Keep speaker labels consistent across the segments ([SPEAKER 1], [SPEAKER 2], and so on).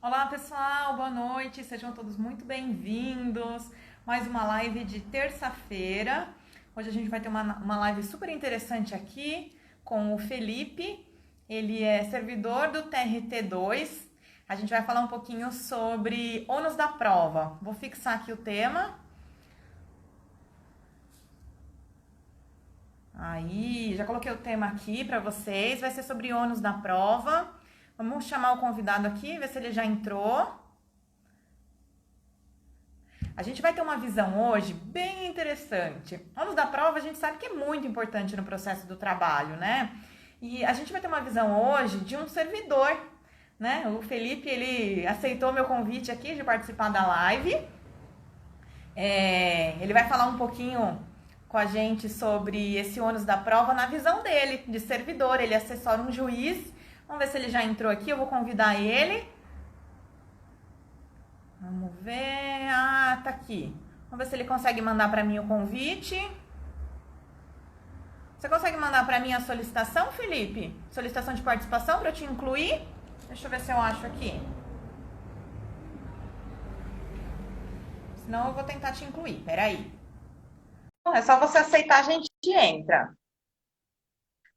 [SPEAKER 1] Olá pessoal, boa noite, sejam todos muito bem-vindos. Mais uma live de terça-feira. Hoje a gente vai ter uma live super interessante aqui com o Felipe. Ele é servidor do TRT2. A gente vai falar um pouquinho sobre ônus da prova. Vou fixar aqui o tema. Aí, já coloquei o tema aqui para vocês. Vai ser sobre ônus da prova. Vamos chamar o convidado aqui, ver se ele já entrou. A gente vai ter uma visão hoje bem interessante. Ônus da prova a gente sabe que é muito importante no processo do trabalho, né? E a gente vai ter uma visão hoje de um servidor, né? O Felipe, ele aceitou meu convite aqui de participar da live. Ele vai falar um pouquinho com a gente sobre esse ônus da prova na visão dele, de servidor. Ele assessora um juiz. Vamos ver se ele já entrou aqui, eu vou convidar ele. Vamos ver. Ah, tá aqui. Vamos ver se ele consegue mandar para mim o convite. Você consegue mandar para mim a solicitação, Felipe? Solicitação de participação para eu te incluir? Deixa eu ver se eu acho aqui. Senão eu vou tentar te incluir. Peraí. É só você aceitar, a gente entra.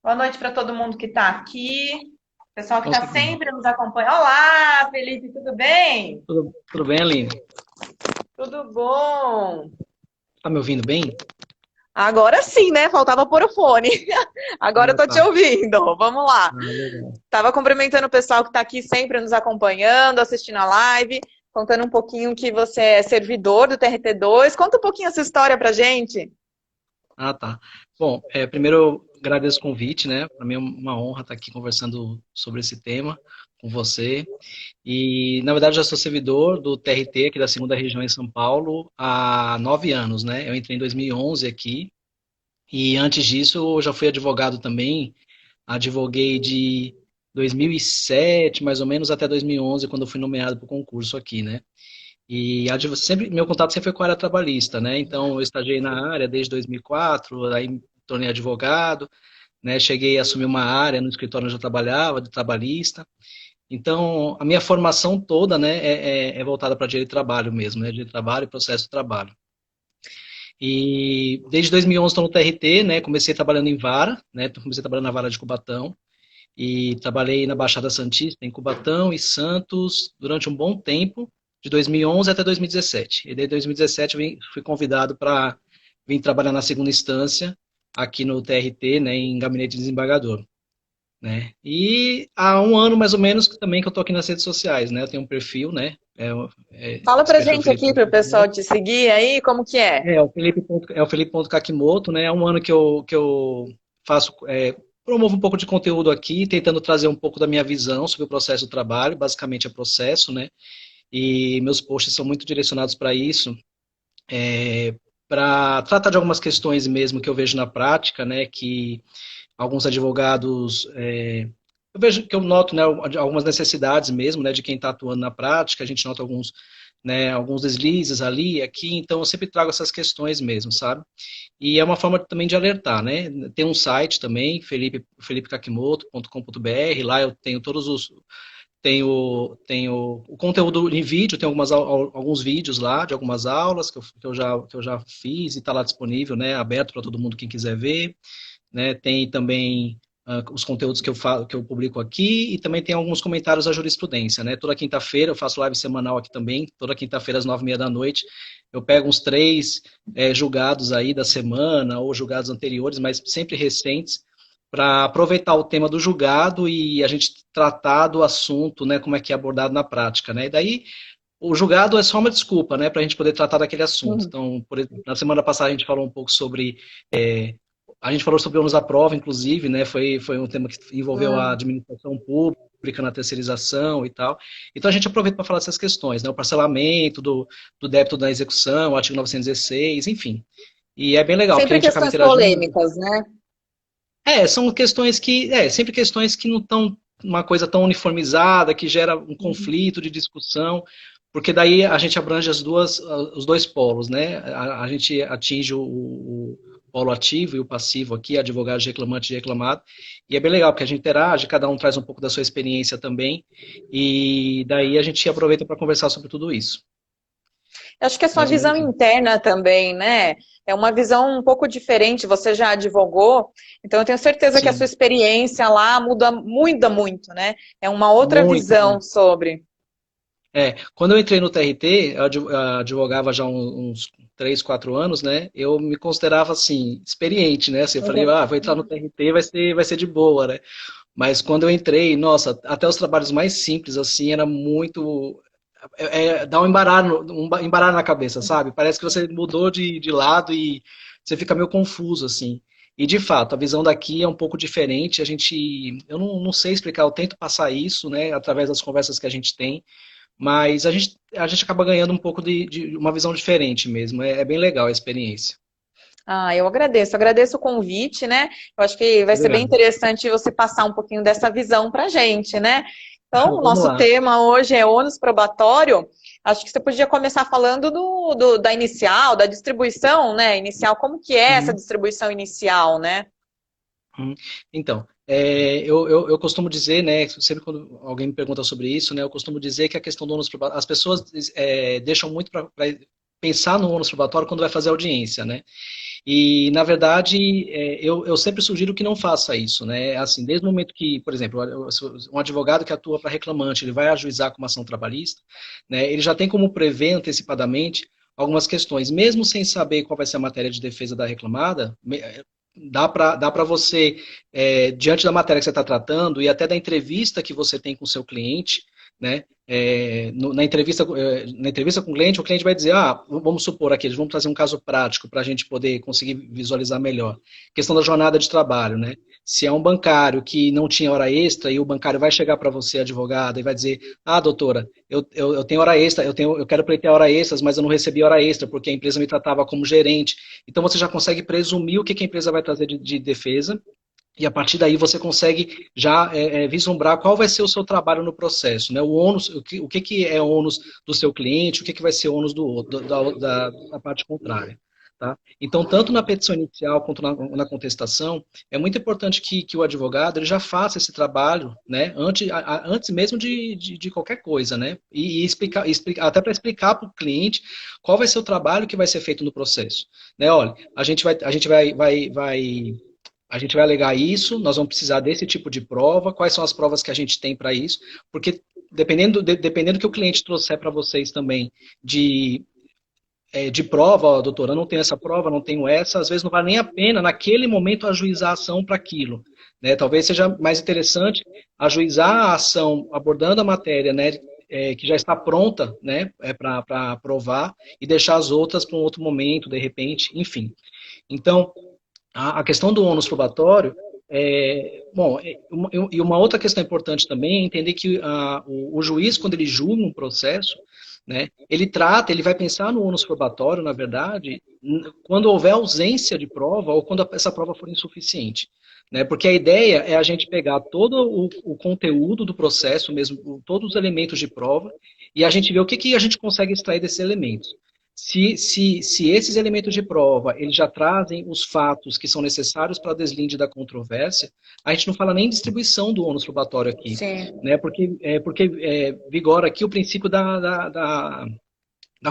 [SPEAKER 1] Boa noite para todo mundo que está aqui. Pessoal que está sempre nos acompanhando. Olá, Felipe, tudo bem?
[SPEAKER 2] Tudo bem, Aline?
[SPEAKER 1] Tudo bom.
[SPEAKER 2] Tá me ouvindo bem?
[SPEAKER 1] Agora sim, né? Faltava pôr o fone. Agora eu tô te ouvindo. Vamos lá. Tava cumprimentando o pessoal que está aqui sempre nos acompanhando, assistindo a live, contando um pouquinho que você é servidor do TRT2. Conta um pouquinho essa história pra gente.
[SPEAKER 2] Ah, tá. Bom, primeiro eu agradeço o convite, né? Para mim é uma honra estar aqui conversando sobre esse tema com você. E, na verdade, eu sou servidor do TRT aqui da segunda região em São Paulo há 9 anos, né? Eu entrei em 2011 aqui e antes disso eu já fui advogado também. Advoguei de 2007, mais ou menos, até 2011, quando eu fui nomeado para o concurso aqui, né? E meu contato sempre foi com a área trabalhista, né? Então, eu estagiei na área desde 2004, aí me tornei advogado, né? Cheguei a assumir uma área no escritório onde eu trabalhava, de trabalhista. Então, a minha formação toda, né, é voltada para direito de trabalho mesmo, né? Direito de trabalho e processo de trabalho. E desde 2011 estou no TRT, né? Comecei trabalhando em vara, né? Comecei trabalhando na vara de Cubatão e trabalhei na Baixada Santista, em Cubatão e Santos, durante um bom tempo, de 2011 até 2017. E desde 2017 fui convidado para vir trabalhar na segunda instância, aqui no TRT, né, em Gabinete de Desembargador. Né? E há um ano, mais ou menos, também que eu estou aqui nas redes sociais, né? Eu tenho um perfil, né?
[SPEAKER 1] Fala
[SPEAKER 2] Esse
[SPEAKER 1] pra
[SPEAKER 2] perfil
[SPEAKER 1] gente aqui, para o pessoal te seguir aí, como que é?
[SPEAKER 2] É o Felipe.Kakimoto, né? É um ano que eu faço, promovo um pouco de conteúdo aqui, tentando trazer um pouco da minha visão sobre o processo do trabalho, basicamente é processo, né? E meus posts são muito direcionados para isso, para tratar de algumas questões mesmo que eu vejo na prática, né? Que alguns advogados, eu vejo que eu noto, né, algumas necessidades mesmo, né, de quem está atuando na prática, a gente nota alguns, né, alguns deslizes ali e aqui, então eu sempre trago essas questões mesmo, sabe? E é uma forma também de alertar, né? Tem um site também, felipekakimoto.com.br, lá eu tenho todos os tenho o conteúdo em vídeo, tem alguns vídeos lá de algumas aulas que eu já fiz e está lá disponível, né, aberto para todo mundo quem quiser ver, né? Tem também os conteúdos que eu publico aqui e também tem alguns comentários da jurisprudência, né? Toda quinta-feira eu faço live semanal aqui também, toda quinta-feira às 9h30 da noite. Eu pego uns 3 julgados aí da semana ou julgados anteriores, mas sempre recentes, para aproveitar o tema do julgado e a gente tratar do assunto, né? Como é que é abordado na prática, né? E daí o julgado é só uma desculpa, né? Para a gente poder tratar daquele assunto. Então, por exemplo, na semana passada a gente falou um pouco sobre a gente falou sobre ônus da prova, inclusive, né? Foi um tema que envolveu a administração pública na terceirização e tal. Então a gente aproveita para falar dessas questões, né? O parcelamento do débito da execução, o artigo 916, enfim. E é bem legal, porque a
[SPEAKER 1] Sempre
[SPEAKER 2] gente acaba
[SPEAKER 1] questões
[SPEAKER 2] interagindo.
[SPEAKER 1] polêmicas, né?
[SPEAKER 2] São questões sempre questões que não estão uma coisa tão uniformizada, que gera um conflito de discussão, porque daí a gente abrange os dois polos, né? A gente atinge polo ativo e o passivo aqui, advogado, reclamante e reclamado. E é bem legal, porque a gente interage, cada um traz um pouco da sua experiência também, e daí a gente aproveita para conversar sobre tudo isso.
[SPEAKER 3] Eu acho que a sua
[SPEAKER 2] Mais ou
[SPEAKER 3] visão
[SPEAKER 2] menos isso.
[SPEAKER 3] interna também, né? É uma visão um pouco diferente. Você já advogou, então eu tenho certeza que a sua
[SPEAKER 2] Sim,
[SPEAKER 3] experiência lá muda muito, né? É uma outra
[SPEAKER 2] muito,
[SPEAKER 3] visão
[SPEAKER 2] muito.
[SPEAKER 3] sobre.
[SPEAKER 2] Quando eu entrei no TRT, eu advogava já uns 3, 4 anos, né? Eu me considerava, assim, experiente, né? Assim, eu falei,
[SPEAKER 3] Uhum.
[SPEAKER 2] vou entrar no TRT, vai ser de boa, né? Mas quando eu entrei, nossa, até os trabalhos mais simples, assim, era muito. Dá um embaralho na cabeça, sabe? Parece que você mudou de lado e você fica meio confuso, assim. E de fato, a visão daqui é um pouco diferente. Eu não sei explicar, eu tento passar isso, né, através das conversas que a gente tem, mas a gente acaba ganhando um pouco de uma visão diferente mesmo. É bem legal a experiência.
[SPEAKER 3] Ah, eu agradeço o convite, né? Eu acho que vai ser bem
[SPEAKER 2] Obrigado.
[SPEAKER 3] interessante você passar um pouquinho dessa visão para a gente, né? Então, o
[SPEAKER 2] Vamos
[SPEAKER 3] nosso
[SPEAKER 2] lá.
[SPEAKER 3] tema hoje é ônus probatório. Acho que você podia começar falando da inicial, da distribuição, né? Inicial, como que é essa
[SPEAKER 2] Uhum.
[SPEAKER 3] distribuição inicial, né?
[SPEAKER 2] Então, eu costumo dizer, né, sempre quando alguém me pergunta sobre isso, né, eu costumo dizer que a questão do ônus probatório, as pessoas deixam muito para pensar no ônus probatório quando vai fazer audiência, né? E, na verdade, eu sempre sugiro que não faça isso, né? Assim, desde o momento que, por exemplo, um advogado que atua para reclamante, ele vai ajuizar com uma ação trabalhista, né? Ele já tem como prever antecipadamente algumas questões, mesmo sem saber qual vai ser a matéria de defesa da reclamada, dá para você, diante da matéria que você está tratando e até da entrevista que você tem com o seu cliente, né? Na entrevista com o cliente vai dizer, vamos supor aqui, vamos trazer um caso prático para a gente poder conseguir visualizar melhor. Questão da jornada de trabalho, né? Se é um bancário que não tinha hora extra e o bancário vai chegar para você, advogada, e vai dizer, doutora, eu tenho hora extra, eu quero pleitear hora extras, mas eu não recebi hora extra porque a empresa me tratava como gerente. Então você já consegue presumir o que a empresa vai trazer de defesa, e a partir daí você consegue já vislumbrar qual vai ser o seu trabalho no processo, né? O ônus, o que é ônus do seu cliente, o que vai ser ônus da parte contrária. Tá? Então, tanto na petição inicial quanto na contestação, é muito importante que o advogado ele já faça esse trabalho, né? Antes mesmo de qualquer coisa, né? E até para explicar para o cliente qual vai ser o trabalho que vai ser feito no processo. Né? Olha, a gente vai alegar isso, nós vamos precisar desse tipo de prova, quais são as provas que a gente tem para isso, porque dependendo do que o cliente trouxer para vocês também de prova, doutora, eu não tenho essa prova, não tenho essa, às vezes não vale nem a pena, naquele momento, ajuizar a ação para aquilo. Né? Talvez seja mais interessante ajuizar a ação abordando a matéria, né, que já está pronta, né, para provar, e deixar as outras para um outro momento, de repente, enfim. Então, a questão do ônus probatório, bom, e uma outra questão importante também é entender que o juiz, quando ele julga um processo, né, ele vai pensar no ônus probatório, na verdade, quando houver ausência de prova ou quando essa prova for insuficiente. Né, porque a ideia é a gente pegar todo o conteúdo do processo, mesmo todos os elementos de prova, e a gente ver o que a gente consegue extrair desses elementos. Se esses elementos de prova eles já trazem os fatos que são necessários para a deslinde da controvérsia, a gente não fala nem distribuição do ônus probatório aqui,
[SPEAKER 3] Sim.
[SPEAKER 2] né? Porque vigora aqui o princípio da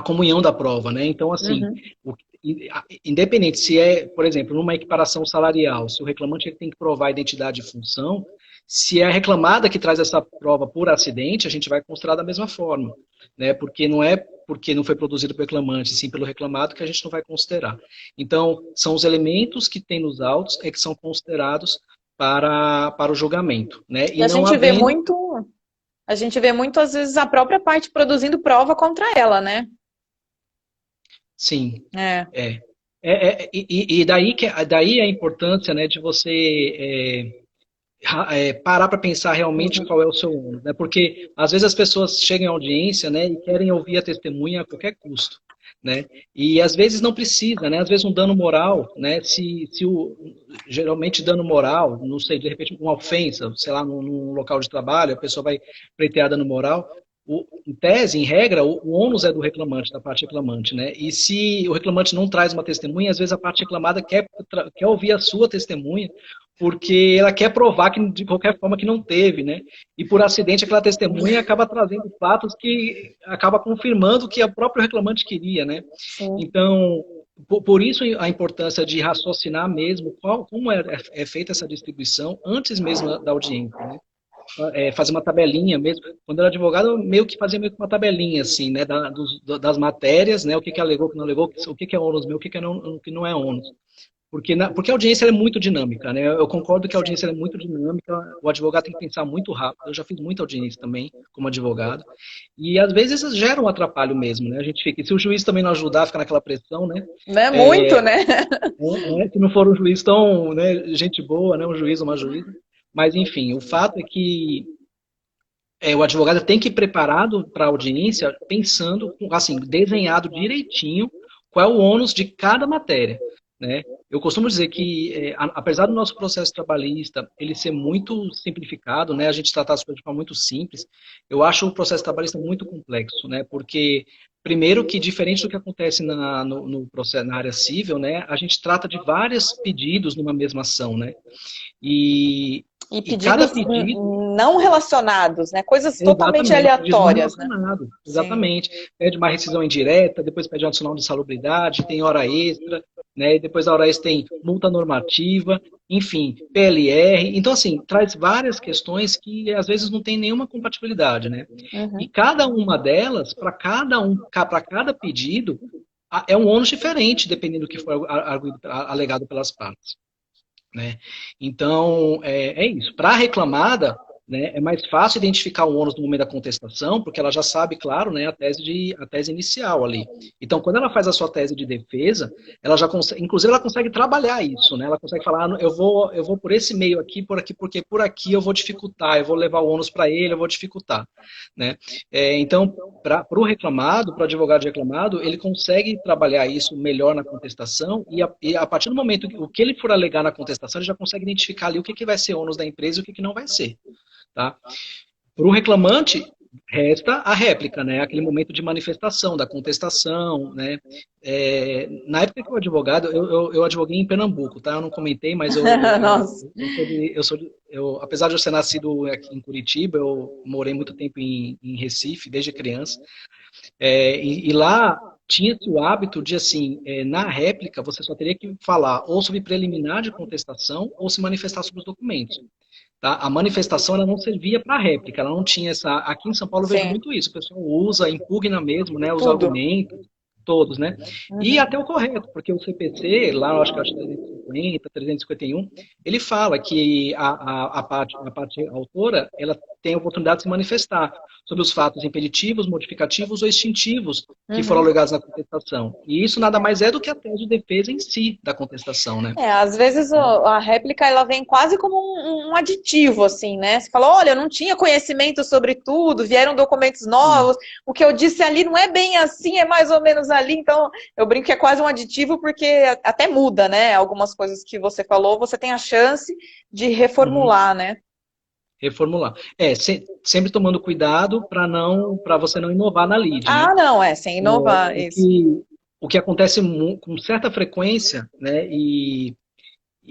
[SPEAKER 2] comunhão da prova, né? Então, assim,
[SPEAKER 3] Uhum.
[SPEAKER 2] independente se é, por exemplo, numa equiparação salarial, se o reclamante ele tem que provar a identidade e função, se é a reclamada que traz essa prova por acidente, a gente vai considerar da mesma forma, né? Porque não é porque não foi produzido pelo reclamante, sim pelo reclamado, que a gente não vai considerar. Então, são os elementos que tem nos autos que são considerados para o julgamento, né?
[SPEAKER 3] E
[SPEAKER 2] E não havendo.
[SPEAKER 3] a gente vê muito, às vezes, a própria parte produzindo prova contra ela, né?
[SPEAKER 2] Sim,
[SPEAKER 3] É.
[SPEAKER 2] é. E daí a importância, né, de você parar para pensar realmente
[SPEAKER 3] Uhum.
[SPEAKER 2] qual é o seu ônus, né? Porque às vezes as pessoas chegam à audiência, né, e querem ouvir a testemunha a qualquer custo, né? E às vezes não precisa, né? Às vezes um dano moral, né? Geralmente dano moral, não sei, de repente uma ofensa, sei lá, num local de trabalho, a pessoa vai pleitear dano moral. em tese, em regra, o ônus é do reclamante, da parte reclamante, né? E se o reclamante não traz uma testemunha, às vezes a parte reclamada quer ouvir a sua testemunha, porque ela quer provar que de qualquer forma que não teve, né? E por acidente aquela testemunha acaba trazendo fatos que acaba confirmando o que o próprio reclamante queria, né?
[SPEAKER 3] Sim.
[SPEAKER 2] Então, por isso a importância de raciocinar mesmo como é feita essa distribuição antes mesmo da audiência, né? Fazer uma tabelinha mesmo. Quando eu era advogado, eu meio que fazia meio que uma tabelinha, assim, né, das matérias, né, o que alegou, o que não alegou, o que é ônus meu, o que não é ônus. Porque a audiência é muito dinâmica, né? Eu concordo que a audiência é muito dinâmica, o advogado tem que pensar muito rápido. Eu já fiz muita audiência também, como advogado, e às vezes isso gera um atrapalho mesmo, né? A gente fica, e se o juiz também não ajudar, fica naquela pressão, né?
[SPEAKER 3] Não é muito, né?
[SPEAKER 2] Se não for um juiz tão, né, gente boa, né, um juiz ou uma juíza. Mas, enfim, o fato é que o advogado tem que ir preparado para a audiência, pensando, assim, desenhado direitinho qual é o ônus de cada matéria, né? Eu costumo dizer que, apesar do nosso processo trabalhista ele ser muito simplificado, né, a gente tratar as coisas de forma muito simples, eu acho o processo trabalhista muito complexo, né? Porque, primeiro, que diferente do que acontece no processo, na área civil, né, a gente trata de vários pedidos numa mesma ação, né? E cada
[SPEAKER 3] pedidos
[SPEAKER 2] pedido...
[SPEAKER 3] não relacionados, né? Coisas totalmente aleatórias, né?
[SPEAKER 2] Exatamente. Pede uma rescisão indireta, depois pede um adicional de insalubridade, tem hora extra, né? E depois a hora extra tem multa normativa, enfim, PLR. Então, assim, traz várias questões que às vezes não tem nenhuma compatibilidade, né?
[SPEAKER 3] Uhum.
[SPEAKER 2] E cada uma delas, para cada pedido, é um ônus diferente, dependendo do que for alegado pelas partes, né? Então, é isso. Para a reclamada, né, é mais fácil identificar o ônus no momento da contestação, porque ela já sabe, claro, né, a tese inicial ali. Então, quando ela faz a sua tese de defesa, ela já consegue, inclusive ela consegue trabalhar isso, né? Ela consegue falar, eu vou por esse meio aqui, porque por aqui eu vou dificultar, eu vou levar o ônus para ele, eu vou dificultar, né? Então, para o reclamado, para o advogado reclamado, ele consegue trabalhar isso melhor na contestação e a partir do momento que o que ele for alegar na contestação, ele já consegue identificar ali o que vai ser ônus da empresa e o que não vai ser. Tá? Para o reclamante, resta a réplica, né? Aquele momento de manifestação, da contestação, né? Na época que eu advogado, eu advoguei em Pernambuco, tá? Eu não comentei, mas apesar de eu ser nascido aqui em Curitiba, eu morei muito tempo em Recife, desde criança, e lá tinha-se o hábito de, assim, na réplica, você só teria que falar ou sobre preliminar de contestação ou se manifestar sobre os documentos. Tá? A manifestação ela não servia para réplica, ela não tinha essa... Aqui em São Paulo eu vejo muito isso, o pessoal usa, impugna mesmo, né, os argumentos, todos, né? Uhum. E até o correto, porque o CPC, lá eu acho que 350, 351, ele fala que a parte autora, ela tem a oportunidade de se manifestar sobre os fatos impeditivos, modificativos ou extintivos que foram alegados na contestação. E isso nada mais é do que a tese de defesa em si da contestação, né?
[SPEAKER 3] Às vezes a réplica ela vem quase como um aditivo, assim, né? Você fala, olha, eu não tinha conhecimento sobre tudo, vieram documentos novos, o que eu disse ali não é bem assim, é mais ou menos ali, então eu brinco que é quase um aditivo porque até muda, né? Algumas coisas que você falou, você tem a chance de reformular, né?
[SPEAKER 2] Reformular. Sempre tomando cuidado para você não inovar na lide,
[SPEAKER 3] né? Não, sem inovar, isso.
[SPEAKER 2] O que acontece com certa frequência, né, e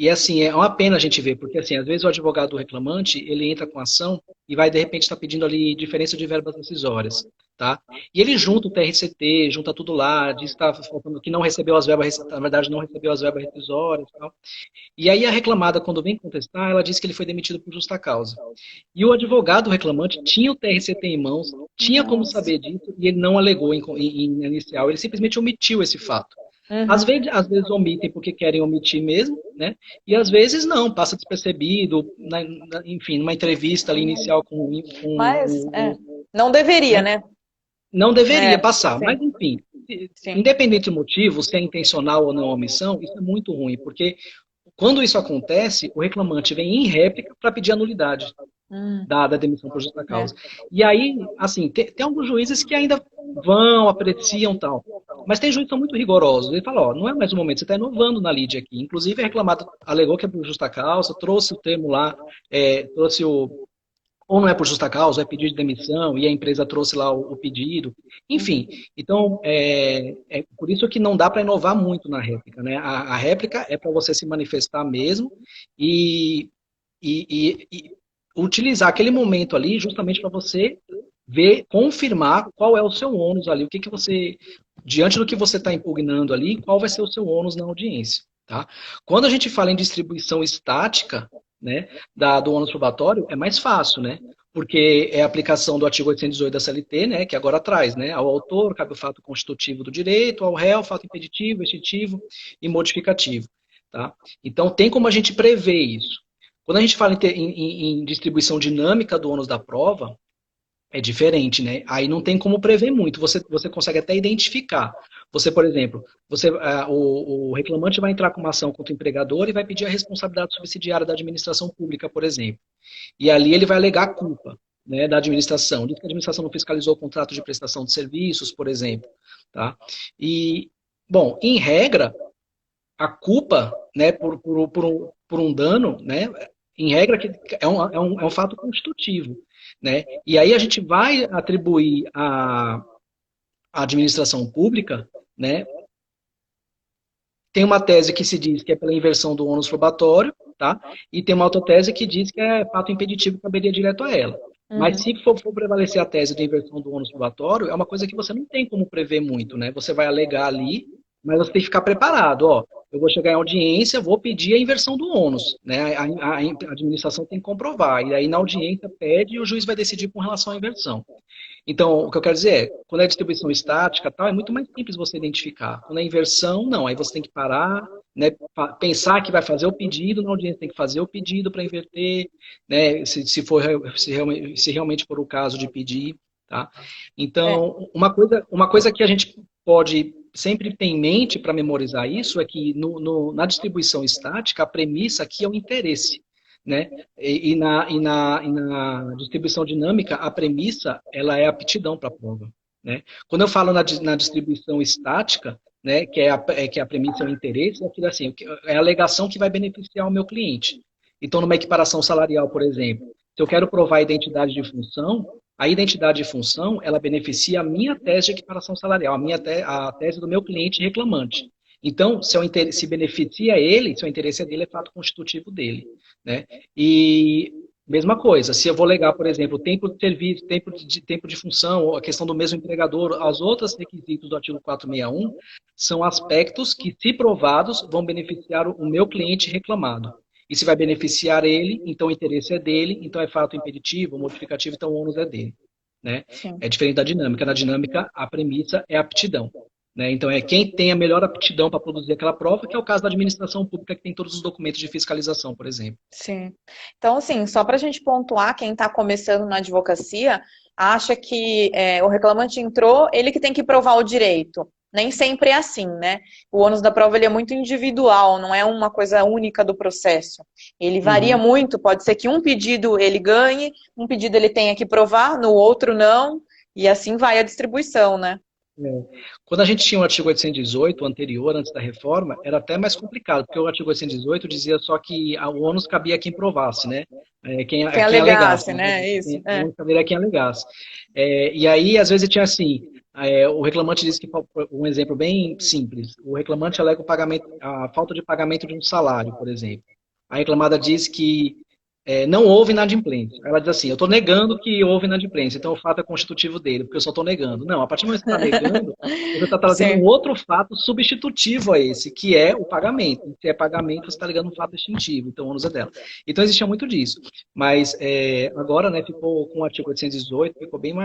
[SPEAKER 2] assim, é uma pena a gente ver, porque assim, às vezes o advogado reclamante, ele entra com ação e vai, de repente, estar pedindo ali diferença de verbas decisórias, tá? E ele junta o TRCT, junta tudo lá, diz que está faltando que não recebeu as verbas, na verdade não recebeu as verbas decisórias e tal. E aí a reclamada, quando vem contestar, ela diz que ele foi demitido por justa causa. E o advogado reclamante tinha o TRCT em mãos, tinha como saber disso, e ele não alegou em inicial, ele simplesmente omitiu esse fato. Às vezes omitem porque querem omitir mesmo, né? E às vezes não, passa despercebido, enfim, numa entrevista ali inicial
[SPEAKER 3] Mas não deveria, né?
[SPEAKER 2] Não deveria passar, sim. Mas enfim, sim. Independente do motivo, se é intencional ou não a omissão, isso é muito ruim, porque quando isso acontece, o reclamante vem em réplica para pedir a nulidade da demissão por justa causa. E aí, assim, tem alguns juízes que ainda apreciam tal, mas tem juízes que são muito rigorosos. Ele fala, não é mais o momento, você está inovando na lide aqui. Inclusive, a reclamada alegou que é por justa causa, trouxe o termo lá, trouxe ou não é por justa causa, ou é pedido de demissão, e a empresa trouxe lá o pedido. Enfim, então, é por isso que não dá para inovar muito na réplica, né? A réplica é para você se manifestar mesmo e, e utilizar aquele momento ali justamente para você ver, confirmar qual é o seu ônus ali, o que que você, diante do que você está impugnando ali, qual vai ser o seu ônus na audiência, tá? Quando a gente fala em distribuição estática, né, do ônus probatório, é mais fácil, né? Porque é a aplicação do artigo 818 da CLT, né, que agora traz, né, ao autor cabe o fato constitutivo do direito, ao réu, fato impeditivo, extintivo e modificativo, tá? Então tem como a gente prever isso. Quando a gente fala em distribuição dinâmica do ônus da prova, é diferente, né? Aí não tem como prever muito. Você consegue até identificar. Você, por exemplo, o reclamante vai entrar com uma ação contra o empregador e vai pedir a responsabilidade subsidiária da administração pública, por exemplo. E ali ele vai alegar a culpa, né, da administração. Diz que a administração não fiscalizou o contrato de prestação de serviços, por exemplo. Tá? E, bom, em regra, a culpa, né, por um dano, né, em regra, é um fato constitutivo. Né? E aí a gente vai atribuir à administração pública, né? Tem uma tese que se diz que é pela inversão do ônus probatório, tá? E tem uma outra tese que diz que é fato impeditivo que caberia direto a ela. Mas se for prevalecer a tese de inversão do ônus probatório, é uma coisa que você não tem como prever muito, né? Você vai alegar ali, mas você tem que ficar preparado, ó. Eu vou chegar em audiência, vou pedir a inversão do ônus, né? A administração tem que comprovar, e aí na audiência pede e o juiz vai decidir com relação à inversão. Então, o que eu quero dizer é, quando é distribuição estática, tal, é muito mais simples você identificar. Quando é inversão, não, aí você tem que parar, né, pensar que vai fazer o pedido, na audiência tem que fazer o pedido para inverter, né, se realmente for o caso de pedir, tá? Então, uma coisa que a gente pode sempre ter em mente para memorizar isso é que na distribuição estática, a premissa aqui é o interesse. Né? E na distribuição dinâmica, a premissa ela é a aptidão para a prova. Né? Quando eu falo na distribuição estática, né, que a premissa é o interesse, é aquilo assim, é a alegação que vai beneficiar o meu cliente. Então, numa equiparação salarial, por exemplo, se eu quero provar a identidade de função, a identidade de função ela beneficia a minha tese de equiparação salarial, a tese do meu cliente reclamante. Então, se beneficia ele, se o interesse dele, é fato constitutivo dele. Né? E mesma coisa, se eu vou alegar, por exemplo, tempo de serviço, tempo de função, a questão do mesmo empregador, as outras requisitos do artigo 461 são aspectos que, se provados, vão beneficiar o meu cliente reclamado. E se vai beneficiar ele, então o interesse é dele, então é fato impeditivo, modificativo, então o ônus é dele. Né? É diferente da dinâmica. Na dinâmica, a premissa é a aptidão. Né? Então, é quem tem a melhor aptidão para produzir aquela prova, que é o caso da administração pública, que tem todos os documentos de fiscalização, por exemplo.
[SPEAKER 3] Sim. Então, assim, só para a gente pontuar, quem está começando na advocacia acha que o reclamante entrou, ele que tem que provar o direito. Nem sempre é assim, né? O ônus da prova ele é muito individual, não é uma coisa única do processo. Ele varia muito, pode ser que um pedido ele ganhe, um pedido ele tenha que provar, no outro não, e assim vai a distribuição, né?
[SPEAKER 2] Quando a gente tinha o artigo 818, o anterior, antes da reforma, era até mais complicado, porque o artigo 818 dizia só que o ônus cabia a quem provasse, né? Quem alegasse,
[SPEAKER 3] né? Isso.
[SPEAKER 2] O ônus cabia a quem alegasse. E aí, às vezes, tinha assim, o reclamante disse que, um exemplo bem simples, o reclamante alega a falta de pagamento de um salário, por exemplo. A reclamada diz que não houve inadimplência. Ela diz assim, eu estou negando que houve inadimplência, então o fato é constitutivo dele, porque eu só estou negando. Não, a partir do momento que você está negando, você está trazendo um outro fato substitutivo a esse, que é o pagamento. Se é pagamento, você está ligando um fato extintivo, então o ônus é dela. Então existia muito disso. Mas agora, né, ficou com o artigo 818, ficou bem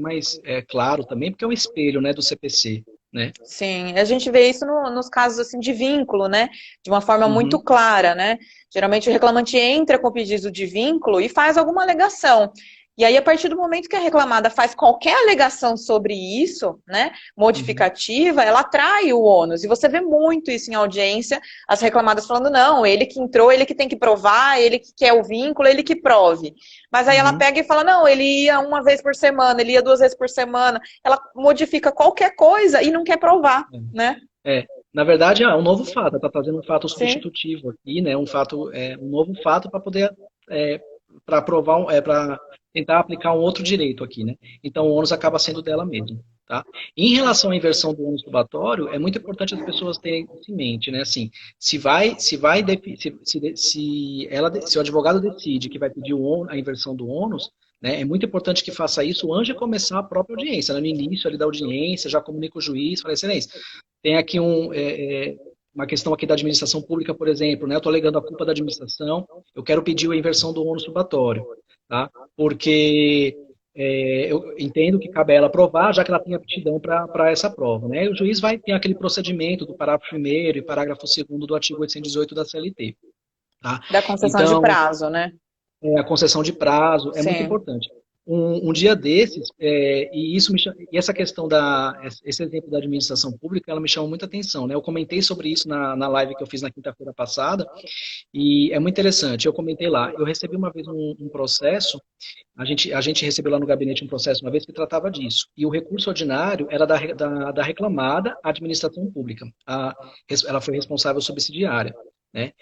[SPEAKER 2] mais claro também, porque é um espelho, né, do CPC. Né?
[SPEAKER 3] Sim, a gente vê isso nos casos assim, de vínculo, né? De uma forma muito clara, né? Geralmente o reclamante entra com o pedido de vínculo e faz alguma alegação. E aí, a partir do momento que a reclamada faz qualquer alegação sobre isso, né, modificativa, ela atrai o ônus. E você vê muito isso em audiência, as reclamadas falando, não, ele que entrou, ele que tem que provar, ele que quer o vínculo, ele que prove. Mas aí ela pega e fala, não, ele ia uma vez por semana, ele ia 2 vezes por semana. Ela modifica qualquer coisa e não quer provar, né?
[SPEAKER 2] Na verdade, é um novo fato, está trazendo um fato substitutivo aqui, né? Um novo fato para poder para aprovar, para tentar aplicar um outro direito aqui, né? Então o ônus acaba sendo dela mesma, tá? Em relação à inversão do ônus probatório, é muito importante as pessoas terem isso em mente, né? Assim, se o advogado decide que vai pedir a inversão do ônus, né, é muito importante que faça isso antes de começar a própria audiência, né? No início ali da audiência, já comunica o juiz, fala, excelência, tem aqui uma questão aqui da administração pública, por exemplo, né? Eu estou alegando a culpa da administração, eu quero pedir a inversão do ônus probatório, tá? Porque eu entendo que cabe a ela provar, já que ela tem aptidão para essa prova, né? E o juiz vai ter aquele procedimento do parágrafo 1º e parágrafo 2º do artigo 818 da CLT, tá?
[SPEAKER 3] Da concessão de prazo, né?
[SPEAKER 2] A concessão de prazo é muito importante. Um dia desses, e essa questão esse exemplo da administração pública, ela me chamou muita atenção, né? Eu comentei sobre isso na live que eu fiz na quinta-feira passada, e é muito interessante. Eu comentei lá, eu recebi uma vez um processo, a gente recebeu lá no gabinete um processo uma vez que tratava disso, e o recurso ordinário era da reclamada administração pública. Ela foi responsável subsidiária, né?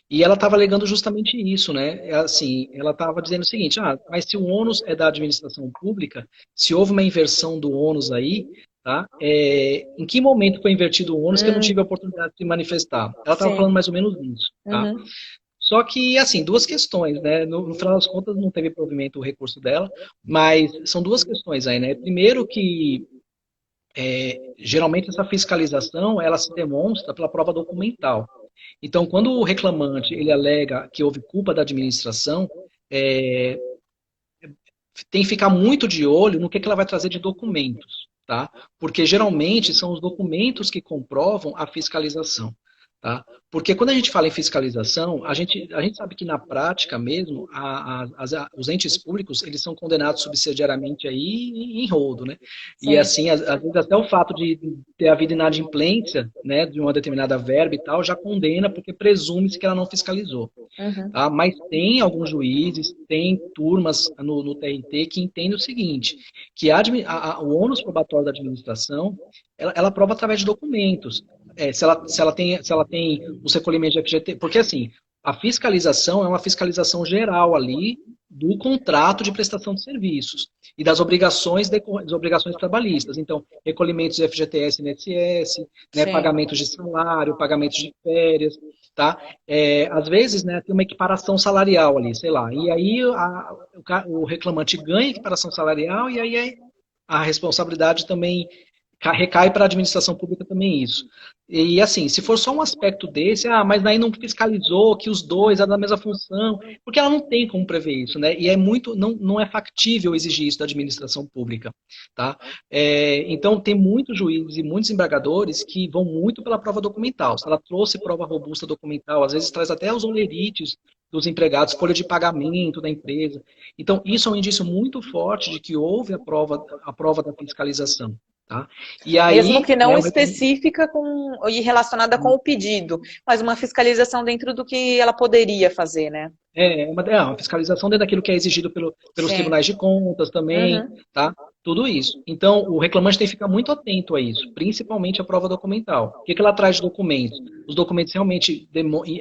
[SPEAKER 2] E ela estava alegando justamente isso, né? Assim, ela estava dizendo o seguinte, mas se o ônus é da administração pública, se houve uma inversão do ônus aí, tá? Em que momento foi invertido o ônus que eu não tive a oportunidade de se manifestar? Ela estava falando mais ou menos isso, tá? Só que, assim, duas questões, né? No final das contas, não teve provimento o recurso dela, mas são duas questões aí, né? Primeiro que geralmente essa fiscalização, ela se demonstra pela prova documental. Então, quando o reclamante ele alega que houve culpa da administração, tem que ficar muito de olho no que ela vai trazer de documentos, tá? Porque geralmente são os documentos que comprovam a fiscalização, tá? Porque quando a gente fala em fiscalização, a gente sabe que na prática mesmo, os entes públicos, eles são condenados subsidiariamente aí em rodo, né? Sim. E assim, às vezes até o fato de ter havido inadimplência, né, de uma determinada verba e tal, já condena, porque presume-se que ela não fiscalizou. Tá? Mas tem alguns juízes, tem turmas no TRT que entendem o seguinte, que o ônus probatório da administração, ela prova através de documentos. Se ela tem os recolhimentos de FGT, porque assim, a fiscalização é uma fiscalização geral ali do contrato de prestação de serviços e das obrigações trabalhistas. Então, recolhimentos de FGTS e INSS, né, pagamentos de salário, pagamentos de férias, tá? Às vezes, né, tem uma equiparação salarial ali, sei lá, e aí o reclamante ganha equiparação salarial e aí a responsabilidade também recai para a administração pública também isso. E assim, se for só um aspecto desse, mas aí não fiscalizou que os dois eram da mesma função, porque ela não tem como prever isso, né? E não é factível exigir isso da administração pública, tá? Então tem muitos juízes e muitos embargadores que vão muito pela prova documental. Se ela trouxe prova robusta documental, às vezes traz até os olerites dos empregados, folha de pagamento da empresa. Então isso é um indício muito forte de que houve a prova da fiscalização. Tá? E aí,
[SPEAKER 3] mesmo que não específica e relacionada com o pedido, mas uma fiscalização dentro do que ela poderia fazer, né?
[SPEAKER 2] Uma fiscalização dentro daquilo que é exigido pelos tribunais de contas também, tá? Tudo isso. Então, o reclamante tem que ficar muito atento a isso, principalmente a prova documental. O que ela traz de documentos? Os documentos realmente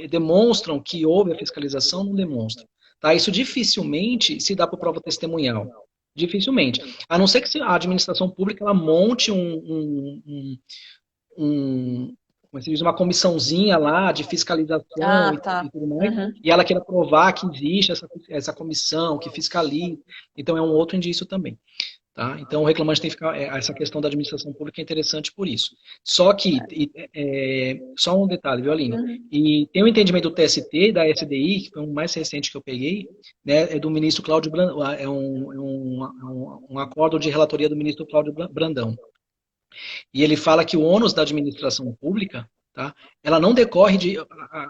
[SPEAKER 2] demonstram que houve a fiscalização, não demonstram. Tá? Isso dificilmente se dá por prova testemunhal. Dificilmente. A não ser que a administração pública ela monte como se diz, uma comissãozinha lá de fiscalização e tudo mais, e ela queira provar que existe essa comissão que fiscaliza. Então é um outro indício também. Tá? Então o reclamante tem que ficar. Essa questão da administração pública é interessante por isso. Só que, só um detalhe, viu, Aline? E tem um entendimento do TST e da SDI, que foi o mais recente que eu peguei, né, é do ministro Cláudio Brandão, é um acordo de relatoria do ministro Cláudio Brandão. E ele fala que o ônus da administração pública, tá, ela não decorre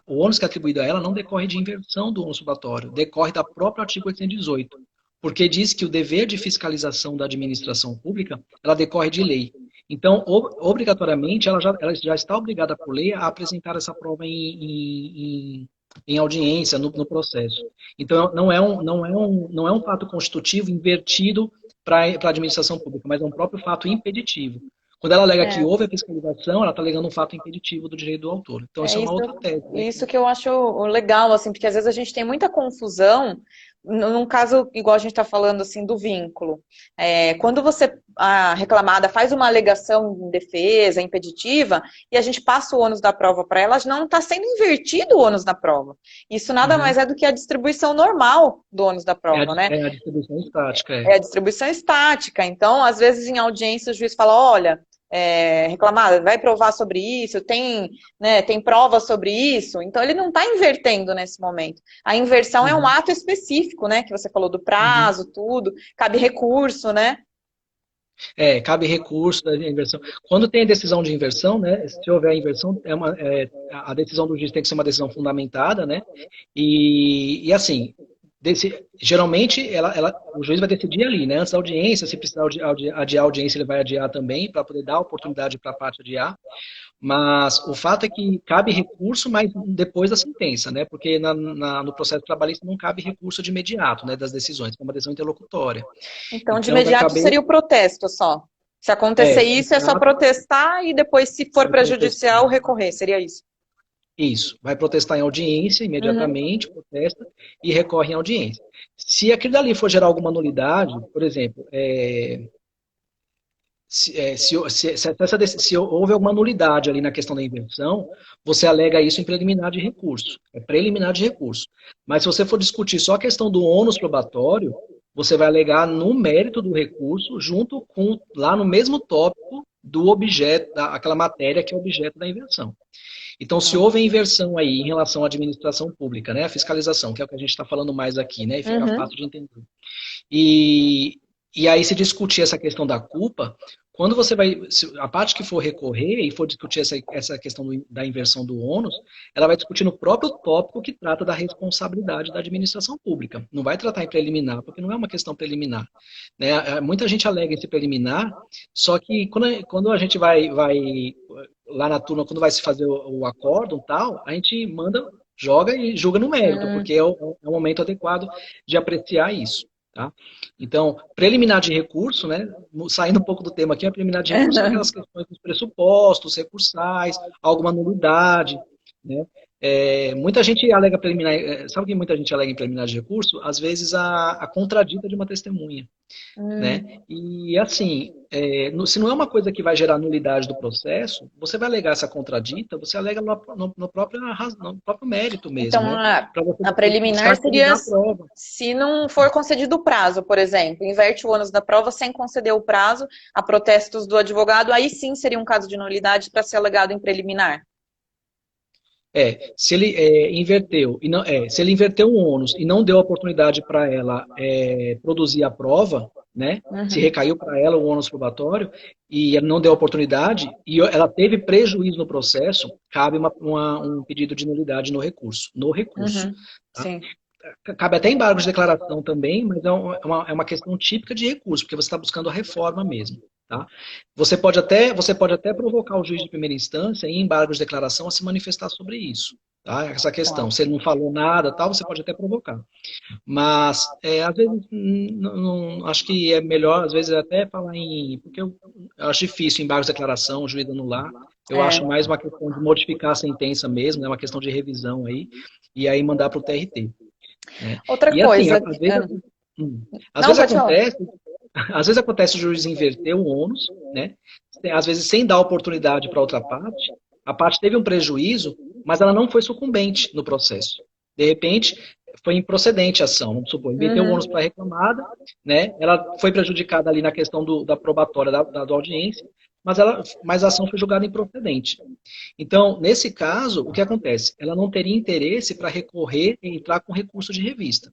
[SPEAKER 2] o ônus que é atribuído a ela não decorre de inversão do ônus probatório, decorre do próprio artigo 818. Porque diz que o dever de fiscalização da administração pública, ela decorre de lei. Então, obrigatoriamente, ela já está obrigada por lei a apresentar essa prova em audiência, no processo. Então, não é um fato constitutivo invertido para a administração pública, mas é um próprio fato impeditivo. Quando ela alega que houve a fiscalização, ela está alegando um fato impeditivo do direito do autor. Então, isso é uma outra tese.
[SPEAKER 3] Isso que eu acho legal, assim, porque às vezes a gente tem muita confusão num caso, igual a gente está falando assim, do vínculo, quando a reclamada faz uma alegação em defesa, impeditiva, e a gente passa o ônus da prova para ela, não está sendo invertido o ônus da prova. Isso nada mais é do que a distribuição normal do ônus da prova, né?
[SPEAKER 2] É a distribuição estática.
[SPEAKER 3] É a distribuição estática. Então, às vezes, em audiência, o juiz fala, olha, reclamada, vai provar sobre isso, tem prova sobre isso. Então, ele não está invertendo nesse momento. A inversão é um ato específico, né? Que você falou do prazo, tudo. Cabe recurso, né?
[SPEAKER 2] Cabe recurso da inversão. Quando tem a decisão de inversão, né? Se houver a inversão, a decisão do juiz tem que ser uma decisão fundamentada, né? E assim, geralmente o juiz vai decidir ali, né? Antes da audiência, se precisar adiar a audiência, ele vai adiar também, para poder dar oportunidade para a parte adiar. Mas o fato é que cabe recurso, mas depois da sentença, né? Porque no processo trabalhista não cabe recurso de imediato, né? Das decisões, é uma decisão interlocutória.
[SPEAKER 3] Então, de imediato seria o protesto só. Se acontecer isso, é só protestar e depois, se for para judicial, recorrer, seria isso?
[SPEAKER 2] Isso, vai protestar em audiência imediatamente, protesta e recorre em audiência. Se aquilo dali for gerar alguma nulidade, por exemplo, se houve alguma nulidade ali na questão da inversão, você alega isso em preliminar de recurso. É preliminar de recurso. Mas se você for discutir só a questão do ônus probatório, você vai alegar no mérito do recurso, junto com, lá no mesmo tópico do objeto, aquela matéria que é objeto da inversão. Então, se houve inversão aí em relação à administração pública, né, a fiscalização, que é o que a gente está falando mais aqui, né, e fica fácil de entender. E aí, se discutir essa questão da culpa, quando você a parte que for recorrer e for discutir essa questão da inversão do ônus, ela vai discutir no próprio tópico que trata da responsabilidade da administração pública. Não vai tratar em preliminar, porque não é uma questão preliminar, né? Muita gente alega esse preliminar, só que quando a gente vai lá na turma, quando vai se fazer o acórdão e tal, a gente joga e julga no mérito, porque é o momento adequado de apreciar isso. Tá? Então, preliminar de recurso, né, saindo um pouco do tema aqui, a preliminar de recurso é aquelas questões dos pressupostos, recursais, alguma nulidade, né? Muita gente alega preliminar, sabe o que muita gente alega em preliminar de recurso? Às vezes a contradita de uma testemunha, né? E assim, se não é uma coisa que vai gerar nulidade do processo, você vai alegar essa contradita, você alega no próprio mérito mesmo.
[SPEAKER 3] Então,
[SPEAKER 2] né?
[SPEAKER 3] a preliminar seria se não for concedido o prazo, por exemplo, inverte o ônus da prova sem conceder o prazo, a protestos do advogado, aí sim seria um caso de nulidade para ser alegado em preliminar.
[SPEAKER 2] Se ele inverteu, se ele inverteu o ônus e não deu a oportunidade para ela produzir a prova, né? Se recaiu para ela o ônus probatório e ela não deu a oportunidade e ela teve prejuízo no processo, cabe um pedido de nulidade no recurso. Tá?
[SPEAKER 3] Sim.
[SPEAKER 2] Cabe até embargo de declaração também, mas é uma questão típica de recurso, porque você está buscando a reforma mesmo. Tá? Você pode até provocar o juiz de primeira instância em embargo de declaração a se manifestar sobre isso. Tá? Essa questão. Se ele não falou nada, tal, você pode até provocar. Mas, às vezes, acho que é melhor, às vezes, até falar porque eu acho difícil embargo de declaração, o juiz anular. Eu acho mais uma questão de modificar a sentença mesmo, né? Uma questão de revisão aí, e aí mandar para o TRT. Né?
[SPEAKER 3] Outra coisa.
[SPEAKER 2] Assim, às vezes acontece o juiz inverter o ônus, né? Às vezes sem dar oportunidade para outra parte. A parte teve um prejuízo, mas ela não foi sucumbente no processo. De repente, foi improcedente a ação, vamos supor, inverteu o ônus para a reclamada, né? Ela foi prejudicada ali na questão da probatória da audiência, mas a ação foi julgada improcedente. Então, nesse caso, o que acontece? Ela não teria interesse para recorrer e entrar com recurso de revista.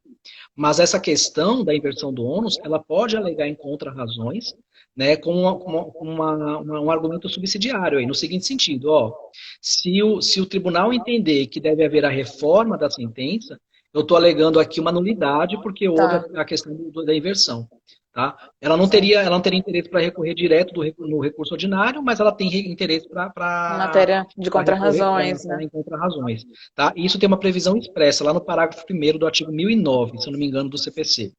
[SPEAKER 2] Mas essa questão da inversão do ônus, ela pode alegar em contra-razões, né, com um argumento subsidiário, aí, no seguinte sentido, se o tribunal entender que deve haver a reforma da sentença, eu estou alegando aqui uma nulidade porque houve a questão da inversão. Tá? Ela não teria interesse para recorrer direto no recurso ordinário, mas ela tem interesse para
[SPEAKER 3] matéria de contra-razões, né?
[SPEAKER 2] Em contra-razões. Tá? E isso tem uma previsão expressa lá no parágrafo 1º do artigo 1009, se eu não me engano, do CPC.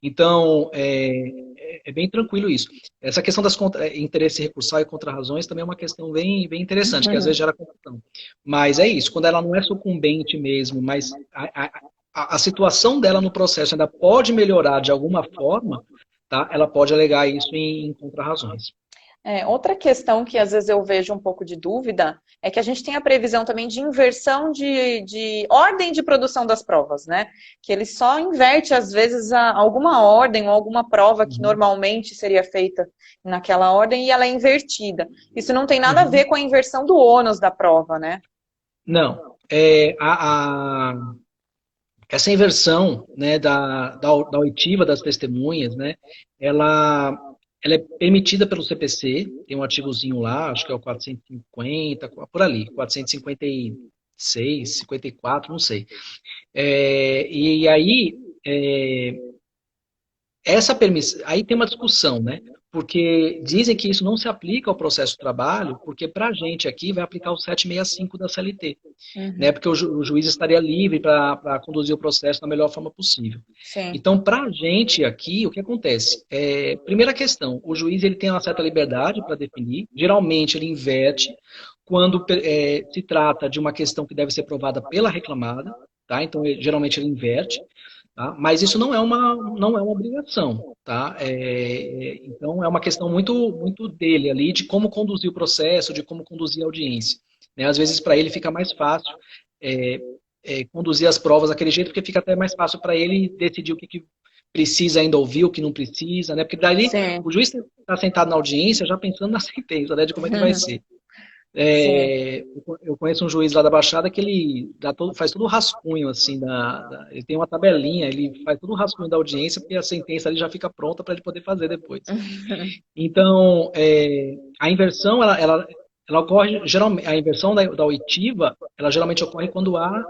[SPEAKER 2] Então, é bem tranquilo isso. Essa questão das interesse recursal e contra-razões também é uma questão bem interessante, que às vezes gera confusão. Mas é isso, quando ela não é sucumbente mesmo, mas a situação dela no processo ainda pode melhorar de alguma forma, tá? Ela pode alegar isso em contrarrazões.
[SPEAKER 3] Outra questão que às vezes eu vejo um pouco de dúvida é que a gente tem a previsão também de inversão de ordem de produção das provas, né? Que ele só inverte, às vezes, alguma ordem ou alguma prova que normalmente seria feita naquela ordem e ela é invertida. Isso não tem nada a ver com a inversão do ônus da prova, né?
[SPEAKER 2] Não. Essa inversão, né, da oitiva das testemunhas, né, ela é permitida pelo CPC, tem um artigozinho lá, acho que é o 450, por ali, 456, 54, não sei. E aí, essa permissão, aí tem uma discussão, né? Porque dizem que isso não se aplica ao processo de trabalho, porque para a gente aqui vai aplicar o 765 da CLT, né? Porque o juiz estaria livre para conduzir o processo da melhor forma possível.
[SPEAKER 3] Sim.
[SPEAKER 2] Então, para a gente aqui, o que acontece? Primeira questão, o juiz ele tem uma certa liberdade para definir, geralmente ele inverte quando se trata de uma questão que deve ser provada pela reclamada, tá? Então, geralmente ele inverte. Tá? Mas isso não é uma obrigação, tá? Então é uma questão muito dele ali, de como conduzir o processo, de como conduzir a audiência. Né? Às vezes para ele fica mais fácil conduzir as provas daquele jeito, porque fica até mais fácil para ele decidir o que precisa ainda ouvir, o que não precisa, né? Porque daí o juiz está sentado na audiência já pensando na sentença, né? De como é que vai ser. Eu conheço um juiz lá da Baixada que ele faz todo o rascunho, assim, ele tem uma tabelinha, ele faz todo o rascunho da audiência, porque a sentença ali já fica pronta para ele poder fazer depois. Então, a inversão, ela ocorre, geralmente, a inversão da oitiva, ela geralmente ocorre quando há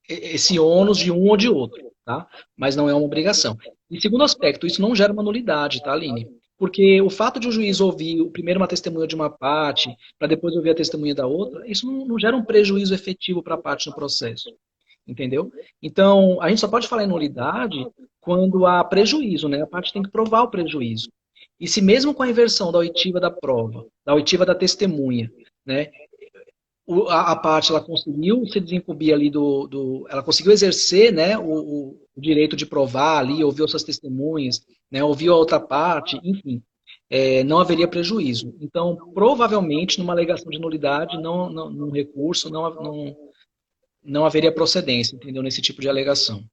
[SPEAKER 2] esse ônus de um ou de outro, tá? Mas não é uma obrigação. E segundo aspecto, isso não gera uma nulidade, tá, Aline? Porque o fato de o juiz ouvir primeiro uma testemunha de uma parte, para depois ouvir a testemunha da outra, isso não gera um prejuízo efetivo para a parte no processo. Entendeu? Então, a gente só pode falar em nulidade quando há prejuízo, né? A parte tem que provar o prejuízo. E se mesmo com a inversão da oitiva da prova, da oitiva da testemunha, né? A parte ela conseguiu se desincumbir ali ela conseguiu exercer, né, o direito de provar ali, ouvir outras testemunhas, né, ouvir a outra parte, enfim, não haveria prejuízo. Então, provavelmente, numa alegação de nulidade, num recurso, não haveria procedência, entendeu, nesse tipo de alegação.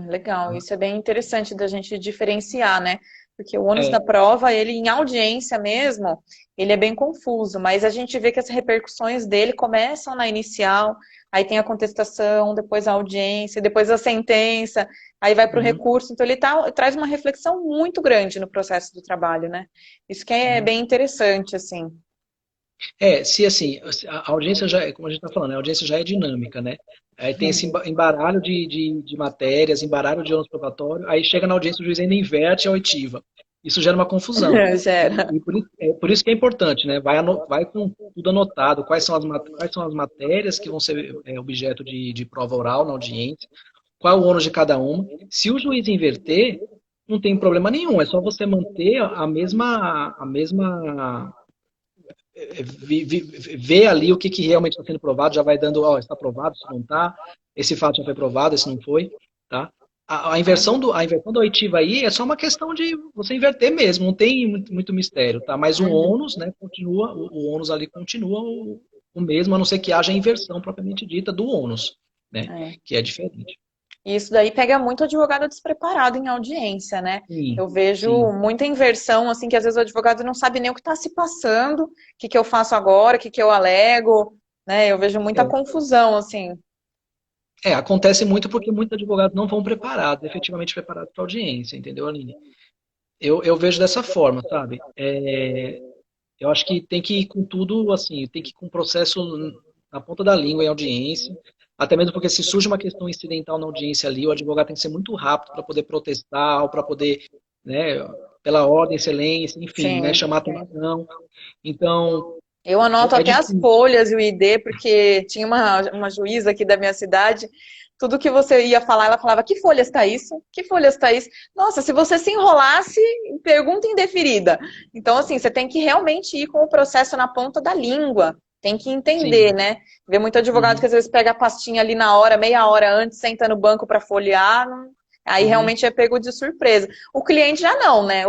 [SPEAKER 3] Legal, isso é bem interessante da gente diferenciar, né? Porque o ônus da prova, ele em audiência mesmo, ele é bem confuso, mas a gente vê que as repercussões dele começam na inicial, aí tem a contestação, depois a audiência, depois a sentença, aí vai para o recurso, então ele traz uma reflexão muito grande no processo do trabalho, né? Isso que é bem interessante, assim.
[SPEAKER 2] Se assim, a audiência já, como a gente está falando, a audiência já é dinâmica, né? Aí tem esse embaralho de matérias, embaralho de ônus probatório, aí chega na audiência, o juiz ainda inverte a oitiva. Isso gera uma confusão.
[SPEAKER 3] Gera.
[SPEAKER 2] E por isso que é importante, né? Vai com tudo anotado, quais são as matérias que vão ser objeto de prova oral na audiência, qual é o ônus de cada uma. Se o juiz inverter, não tem problema nenhum, é só você manter a mesma ver ali o que realmente está sendo provado, já vai dando, está provado, se não está, esse fato já foi provado, esse não foi, tá? A inversão da oitiva aí é só uma questão de você inverter mesmo, não tem muito mistério, tá? Mas o ônus, né, continua, o ônus ali continua o mesmo, a não ser que haja inversão propriamente dita do ônus, né? Que é diferente.
[SPEAKER 3] E isso daí pega muito advogado despreparado em audiência, né?
[SPEAKER 2] Sim,
[SPEAKER 3] eu vejo muita inversão, assim, que às vezes o advogado não sabe nem o que está se passando, o que eu faço agora, o que eu alego, né? Eu vejo muita confusão, assim.
[SPEAKER 2] Acontece muito porque muitos advogados não vão preparados, efetivamente preparados para a audiência, entendeu, Aline? Eu vejo dessa forma, sabe? Eu acho que tem que ir com tudo, assim, tem que ir com o processo na ponta da língua em audiência, até mesmo porque se surge uma questão incidental na audiência ali, o advogado tem que ser muito rápido para poder protestar, ou para poder, né, pela ordem, excelência, enfim, né, chamar a atenção. Então...
[SPEAKER 3] Eu anoto até as folhas e o ID, porque tinha uma juíza aqui da minha cidade, tudo que você ia falar, ela falava, que folhas está isso? Que folhas está isso? Nossa, se você se enrolasse, pergunta indeferida. Então, assim, você tem que realmente ir com o processo na ponta da língua, Tem que entender,
[SPEAKER 2] Sim.
[SPEAKER 3] né? Vê muito advogado que
[SPEAKER 2] Uhum,
[SPEAKER 3] às vezes pega a pastinha ali na hora, meia hora antes, senta no banco para folhear, aí
[SPEAKER 2] uhum.
[SPEAKER 3] realmente é pego de surpresa. O cliente já não, né?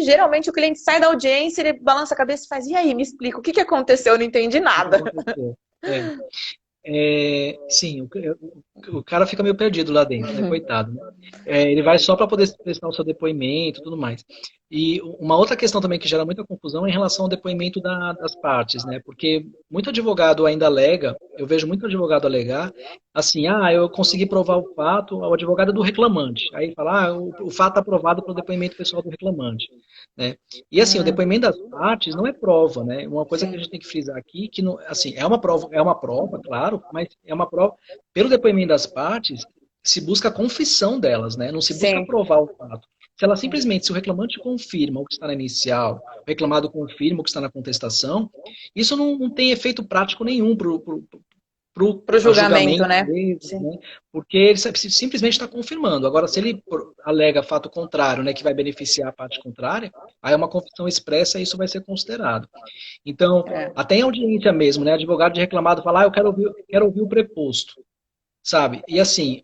[SPEAKER 3] Geralmente o cliente sai da audiência, ele balança a cabeça e faz, e aí, me explica, o que que aconteceu? Eu não entendi
[SPEAKER 2] O que
[SPEAKER 3] nada.
[SPEAKER 2] aconteceu? Sim, o cara fica meio perdido lá dentro, né? Coitado, né? Ele vai só para poder prestar o seu depoimento e tudo mais. E uma outra questão também que gera muita confusão é em relação ao depoimento das partes, né? Porque muito advogado ainda alega, eu vejo muito advogado alegar, assim, eu consegui provar o fato, o advogado é do reclamante. Aí fala, o fato está provado pelo depoimento pessoal do reclamante, né? E assim, o depoimento das partes não é prova, né? Uma coisa que a
[SPEAKER 3] Sim.
[SPEAKER 2] gente tem que frisar aqui, que não, assim, é uma prova, claro, mas é uma prova, pelo depoimento das partes, se busca a confissão delas, né? Não se busca
[SPEAKER 3] Sim.
[SPEAKER 2] provar o fato. Se o reclamante confirma o que está na inicial, o reclamado confirma o que está na contestação, isso não tem efeito prático nenhum para
[SPEAKER 3] Pro
[SPEAKER 2] o
[SPEAKER 3] julgamento,
[SPEAKER 2] julgamento
[SPEAKER 3] né?
[SPEAKER 2] dele,
[SPEAKER 3] Sim.
[SPEAKER 2] né? Porque ele simplesmente está confirmando. Agora, se ele alega fato contrário, né, que vai beneficiar a parte contrária, aí é uma confissão expressa e isso vai ser considerado. Então,
[SPEAKER 3] É.
[SPEAKER 2] até em audiência mesmo, né, advogado de reclamado fala, eu quero ouvir o preposto, sabe? E assim,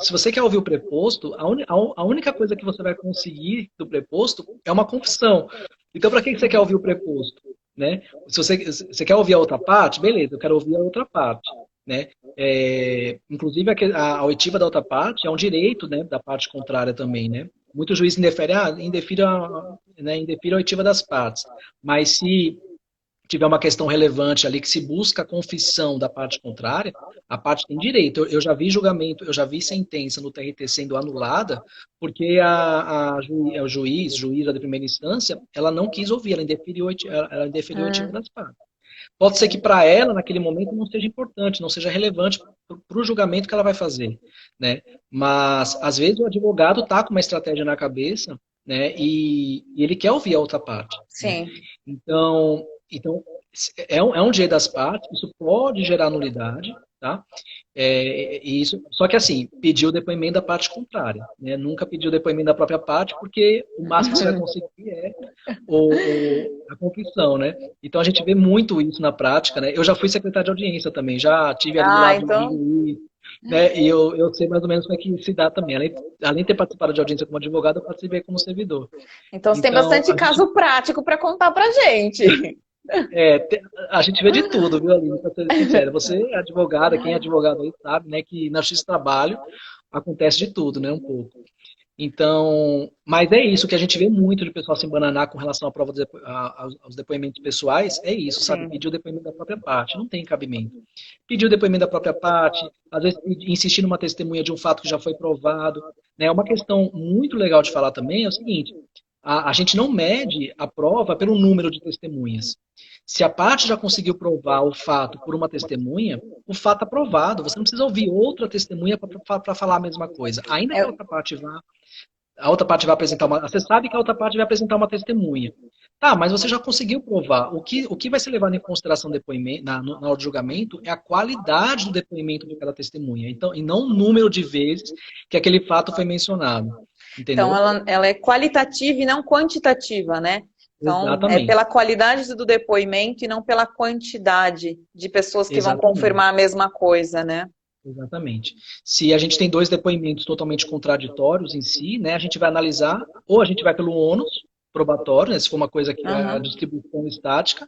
[SPEAKER 2] se você quer ouvir o preposto, a única coisa que você vai conseguir do preposto é uma confissão. Então, para que você quer ouvir o preposto? Né? Se você quer ouvir a outra parte, beleza, eu quero ouvir a outra parte. Né? Inclusive, a oitiva da outra parte é um direito, né, da parte contrária também. Né? Muito juiz indefere a oitiva das partes. Mas se tiver uma questão relevante ali que se busca a confissão da parte contrária, a parte tem direito. Eu já vi julgamento, eu já vi sentença no TRT sendo anulada porque o juíza de primeira instância, ela não quis ouvir, ela indeferiu a oitiva
[SPEAKER 3] Hum,
[SPEAKER 2] das partes. Pode ser que
[SPEAKER 3] sim.
[SPEAKER 2] para ela, naquele momento, não seja importante, não seja relevante para o julgamento que ela vai fazer, né? Mas, às vezes, o advogado está com uma estratégia na cabeça, né? E ele quer ouvir a outra parte, né?
[SPEAKER 3] Sim.
[SPEAKER 2] Então é um direito das partes, isso pode gerar nulidade, tá? Só que assim, pedir o depoimento da parte contrária, né? Nunca pedir o depoimento da própria parte, porque o máximo que você vai conseguir é a confissão, né? Então a gente vê muito isso na prática, né? Eu já fui secretário de audiência também, já tive ali do
[SPEAKER 3] Ah,
[SPEAKER 2] lado de
[SPEAKER 3] então.
[SPEAKER 2] juiz, né? E eu sei mais ou menos como é que se dá também. Além de ter participado de audiência como advogado, eu participei como servidor.
[SPEAKER 3] Então você tem
[SPEAKER 2] Então,
[SPEAKER 3] bastante caso prático para contar pra gente.
[SPEAKER 2] a gente vê de tudo, viu, Aline? Pra ser sincero. Você é advogada, quem é advogado aí sabe, né, que na X trabalho acontece de tudo, né, um pouco. Então, mas é isso que a gente vê muito de pessoal se embananar com relação à prova aos depoimentos pessoais, é isso, sabe?
[SPEAKER 3] Sim.
[SPEAKER 2] Pedir o depoimento da própria parte, não tem cabimento. Pedir o depoimento da própria parte, às vezes insistir numa testemunha de um fato que já foi provado, né? Uma questão muito legal de falar também é o seguinte, a gente não mede a prova pelo número de testemunhas. Se a parte já conseguiu provar o fato por uma testemunha, o fato é provado. Você não precisa ouvir outra testemunha para falar a mesma coisa. Ainda que
[SPEAKER 3] É,
[SPEAKER 2] a outra parte vai apresentar uma. Você sabe que a outra parte vai apresentar uma testemunha. Tá, mas você já conseguiu provar. O que vai ser levado em consideração no depoimento, na hora do julgamento é a qualidade do depoimento de cada testemunha. Então, e não o número de vezes que aquele fato foi mencionado.
[SPEAKER 3] então,
[SPEAKER 2] Entendeu?
[SPEAKER 3] ela é qualitativa e não quantitativa, né? Então, é
[SPEAKER 2] Exatamente.
[SPEAKER 3] pela qualidade do depoimento e não pela quantidade de pessoas que vão
[SPEAKER 2] Exatamente.
[SPEAKER 3] confirmar a mesma coisa, né?
[SPEAKER 2] Exatamente. Se a gente tem dois depoimentos totalmente contraditórios em si, né, a gente vai analisar, ou a gente vai pelo ônus probatório, né, se for uma coisa que a
[SPEAKER 3] Aham.
[SPEAKER 2] distribuição estática,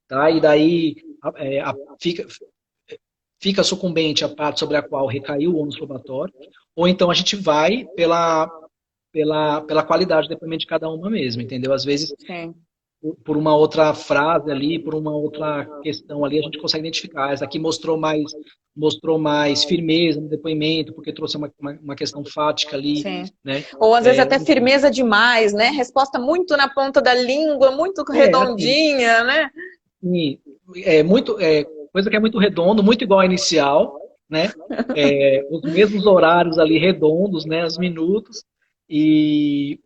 [SPEAKER 2] tá? E daí é, a- fica, fica sucumbente a parte sobre a qual recaiu o ônus probatório, ou então a gente vai pela qualidade do depoimento de cada uma mesmo, entendeu? Às vezes
[SPEAKER 3] Sim.
[SPEAKER 2] por uma outra frase ali, por uma outra questão ali, a gente consegue identificar. Essa aqui mostrou mais firmeza no depoimento, porque trouxe uma questão fática ali,
[SPEAKER 3] Sim.
[SPEAKER 2] né?
[SPEAKER 3] Ou às vezes até
[SPEAKER 2] Enfim.
[SPEAKER 3] firmeza demais, né? Resposta muito na ponta da língua, muito
[SPEAKER 2] Assim,
[SPEAKER 3] redondinha, né?
[SPEAKER 2] e coisa que é muito redondo, muito igual à inicial, né? Os mesmos horários ali redondos, né? Os minutos, e,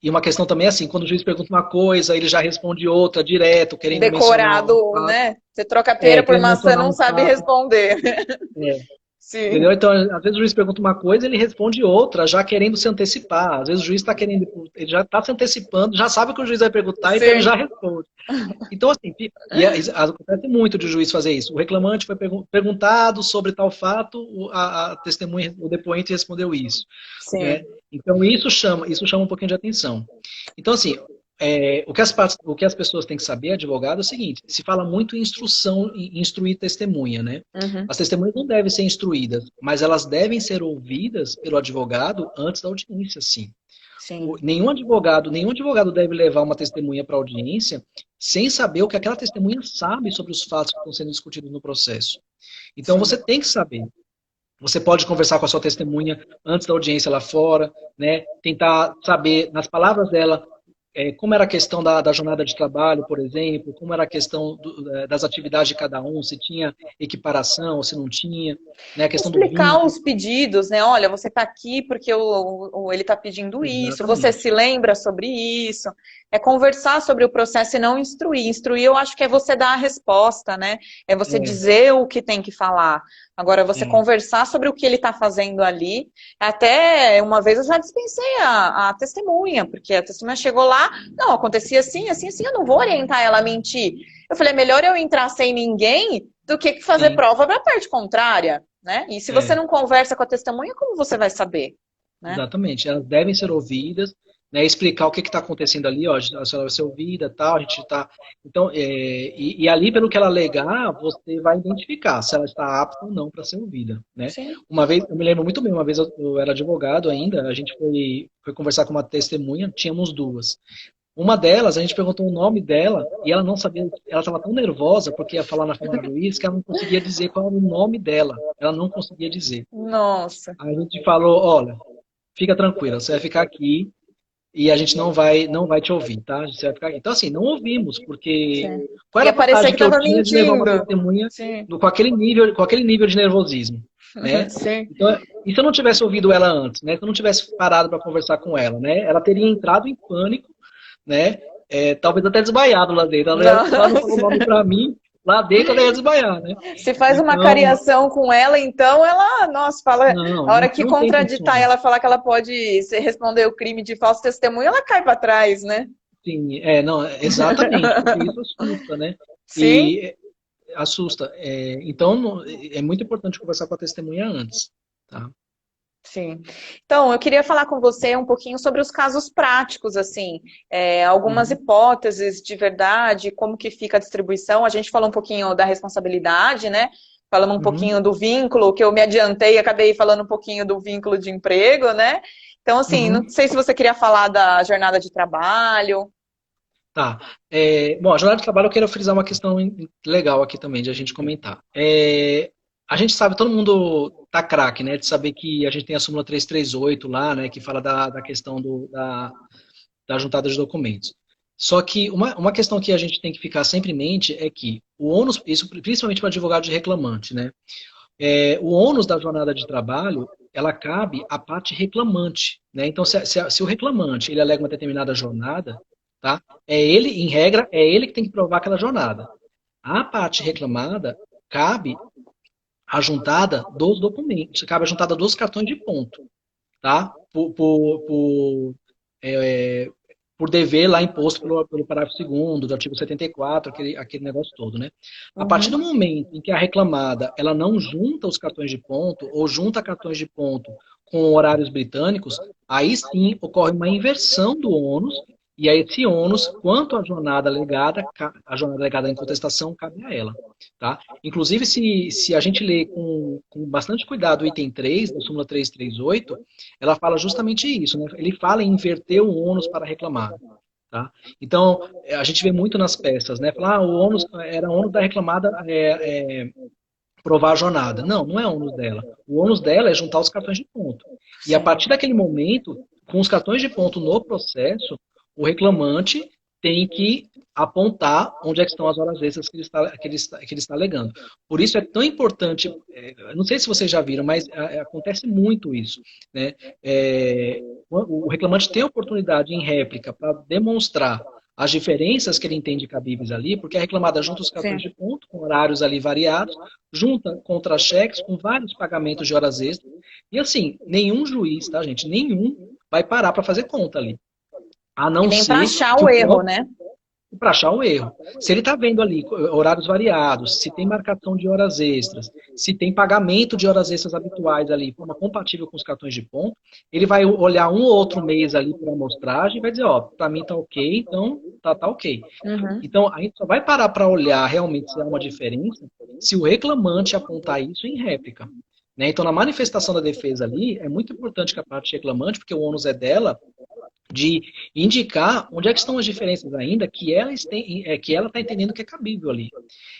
[SPEAKER 2] e uma questão também é assim, quando o juiz pergunta uma coisa, ele já responde outra direto, querendo mencionar um
[SPEAKER 3] Decorado,
[SPEAKER 2] fato,
[SPEAKER 3] né? Você troca pera por
[SPEAKER 2] querendo
[SPEAKER 3] maçã,
[SPEAKER 2] mencionar
[SPEAKER 3] não
[SPEAKER 2] um
[SPEAKER 3] sabe
[SPEAKER 2] fato.
[SPEAKER 3] responder.
[SPEAKER 2] É.
[SPEAKER 3] Sim.
[SPEAKER 2] Entendeu? Então, às vezes o juiz pergunta uma coisa, ele responde outra, já querendo se antecipar. Às vezes o juiz está querendo, ele já está se antecipando, já sabe o que o juiz vai perguntar, então ele
[SPEAKER 3] Sim.
[SPEAKER 2] já responde. Então, assim, acontece muito de o juiz fazer isso. O reclamante foi perguntado sobre tal fato, a testemunha, o depoente respondeu isso. Né?
[SPEAKER 3] Sim.
[SPEAKER 2] Então, isso chama um pouquinho de atenção. Então, assim, o que as pessoas têm que saber, advogado, é o seguinte: se fala muito em instrução, em instruir testemunha, né?
[SPEAKER 3] Uhum.
[SPEAKER 2] As testemunhas não devem ser instruídas, mas elas devem ser ouvidas pelo advogado antes da audiência, sim.
[SPEAKER 3] Sim.
[SPEAKER 2] Nenhum advogado deve levar uma testemunha para a audiência sem saber o que aquela testemunha sabe sobre os fatos que estão sendo discutidos no processo. Então, você tem que saber. Você pode conversar com a sua testemunha antes da audiência lá fora, né? Tentar saber, nas palavras dela, como era a questão da jornada de trabalho, por exemplo, como era a questão das atividades de cada um, se tinha equiparação ou se não tinha, né? A questão do
[SPEAKER 3] Explicar
[SPEAKER 2] vínculo.
[SPEAKER 3] os pedidos, né? Olha, você está aqui porque ele está pedindo isso, você
[SPEAKER 2] Exatamente.
[SPEAKER 3] se lembra sobre isso. É conversar sobre o processo e não instruir. Instruir, eu acho que é você dar a resposta, né? É você dizer o que tem que falar. Agora, você conversar sobre o que ele está fazendo ali. Até uma vez eu já dispensei a testemunha, porque a testemunha chegou lá, não, acontecia assim, assim, assim, eu não vou orientar ela a mentir. Eu falei, melhor eu entrar sem ninguém do que fazer
[SPEAKER 2] Sim.
[SPEAKER 3] prova para a parte contrária, né? E se você não conversa com a testemunha, como você vai saber? Né?
[SPEAKER 2] Exatamente, elas devem ser ouvidas, né, explicar o que está acontecendo ali, ó, a senhora vai ser ouvida, tal, a gente está... Então, e ali, pelo que ela alegar, você vai identificar se ela está apta ou não para ser ouvida, né?
[SPEAKER 3] Sim.
[SPEAKER 2] Uma vez, eu me lembro muito bem, uma vez eu era advogado ainda, a gente foi conversar com uma testemunha, tínhamos duas. Uma delas, a gente perguntou o nome dela e ela não sabia, ela estava tão nervosa porque ia falar na frente do juiz que ela não conseguia dizer qual era o nome dela, ela não conseguia dizer.
[SPEAKER 3] Nossa.
[SPEAKER 2] Aí a gente falou, olha, fica tranquila, você vai ficar aqui e a gente não vai te ouvir, tá? Você vai ficar aqui. Então, assim, não ouvimos, porque qual era a vantagem que eu tinha de levar uma testemunha com aquele nível de nervosismo, né?
[SPEAKER 3] Sim.
[SPEAKER 2] Então, e se eu não tivesse ouvido ela antes, né? Se eu não tivesse parado para conversar com ela, né? Ela teria entrado em pânico, né? Talvez até desbaiado lá dentro. Ela não falou o nome para mim. Lá dentro ela ia desmaiar, né?
[SPEAKER 3] Se faz uma cariação com ela, então ela, nossa, fala, a hora que contraditar e ela falar que ela pode responder o crime de falso testemunho, ela cai para trás, né?
[SPEAKER 2] Sim, não, exatamente, porque isso assusta, né?
[SPEAKER 3] Sim.
[SPEAKER 2] E assusta. Então, é muito importante conversar com a testemunha antes, tá?
[SPEAKER 3] Sim. Então, eu queria falar com você um pouquinho sobre os casos práticos, assim, algumas hipóteses de verdade, como que fica a distribuição. A gente falou um pouquinho da responsabilidade, né? Falamos um pouquinho do vínculo, que eu me adiantei e acabei falando um pouquinho do vínculo de emprego, né? Então, assim, não sei se você queria falar da jornada de trabalho.
[SPEAKER 2] Tá. Bom, a jornada de trabalho eu quero frisar uma questão legal aqui também de a gente comentar. A gente sabe, todo mundo tá craque, né, de saber que a gente tem a súmula 338 lá, né, que fala da questão da juntada de documentos. Só que uma questão que a gente tem que ficar sempre em mente é que o ônus, isso principalmente para advogado de reclamante, né, o ônus da jornada de trabalho, ela cabe à parte reclamante, né, então se o reclamante, ele alega uma determinada jornada, tá, em regra, é ele que tem que provar aquela jornada. A parte reclamada cabe a juntada dos documentos, cabe a juntada dos cartões de ponto, tá? Por dever lá imposto pelo parágrafo 2º do artigo 74, aquele negócio todo, né? A partir do momento em que a reclamada ela não junta os cartões de ponto ou junta cartões de ponto com horários britânicos, aí sim ocorre uma inversão do ônus. E aí esse ônus, quanto à jornada legada em contestação, cabe a ela. Tá? Inclusive, se a gente lê com bastante cuidado o item 3 da súmula 338, ela fala justamente isso. Né? Ele fala em inverter o ônus para reclamar. Tá? Então, a gente vê muito nas peças, né? Falar, o ônus era ônus da reclamada provar a jornada. Não, não é ônus dela. O ônus dela é juntar os cartões de ponto. E a partir daquele momento, com os cartões de ponto no processo, o reclamante tem que apontar onde é que estão as horas extras que ele está alegando. Por isso é tão importante, não sei se vocês já viram, mas acontece muito isso. Né? O reclamante tem a oportunidade em réplica para demonstrar as diferenças que ele entende cabíveis ali, porque a reclamada junta os cartões
[SPEAKER 3] Sim.
[SPEAKER 2] de ponto, com horários ali variados, junta contra-cheques com vários pagamentos de horas extras. E assim, nenhum juiz, tá, gente? Nenhum vai parar para fazer conta ali. A
[SPEAKER 3] E
[SPEAKER 2] não
[SPEAKER 3] nem para
[SPEAKER 2] ser
[SPEAKER 3] achar
[SPEAKER 2] que
[SPEAKER 3] o
[SPEAKER 2] o
[SPEAKER 3] erro,
[SPEAKER 2] próprio
[SPEAKER 3] né?
[SPEAKER 2] para achar um erro. Se ele está vendo ali horários variados, se tem marcação de horas extras, se tem pagamento de horas extras habituais ali, de forma compatível com os cartões de ponto, ele vai olhar um ou outro mês ali por amostragem e vai dizer, ó, para mim tá ok, então tá ok.
[SPEAKER 3] Uhum.
[SPEAKER 2] Então, a gente só vai parar para olhar realmente se há uma diferença se o reclamante apontar isso em réplica. Né? Então, na manifestação da defesa ali, é muito importante que a parte reclamante, porque o ônus é dela, de indicar onde é que estão as diferenças ainda que ela está entendendo que é cabível ali.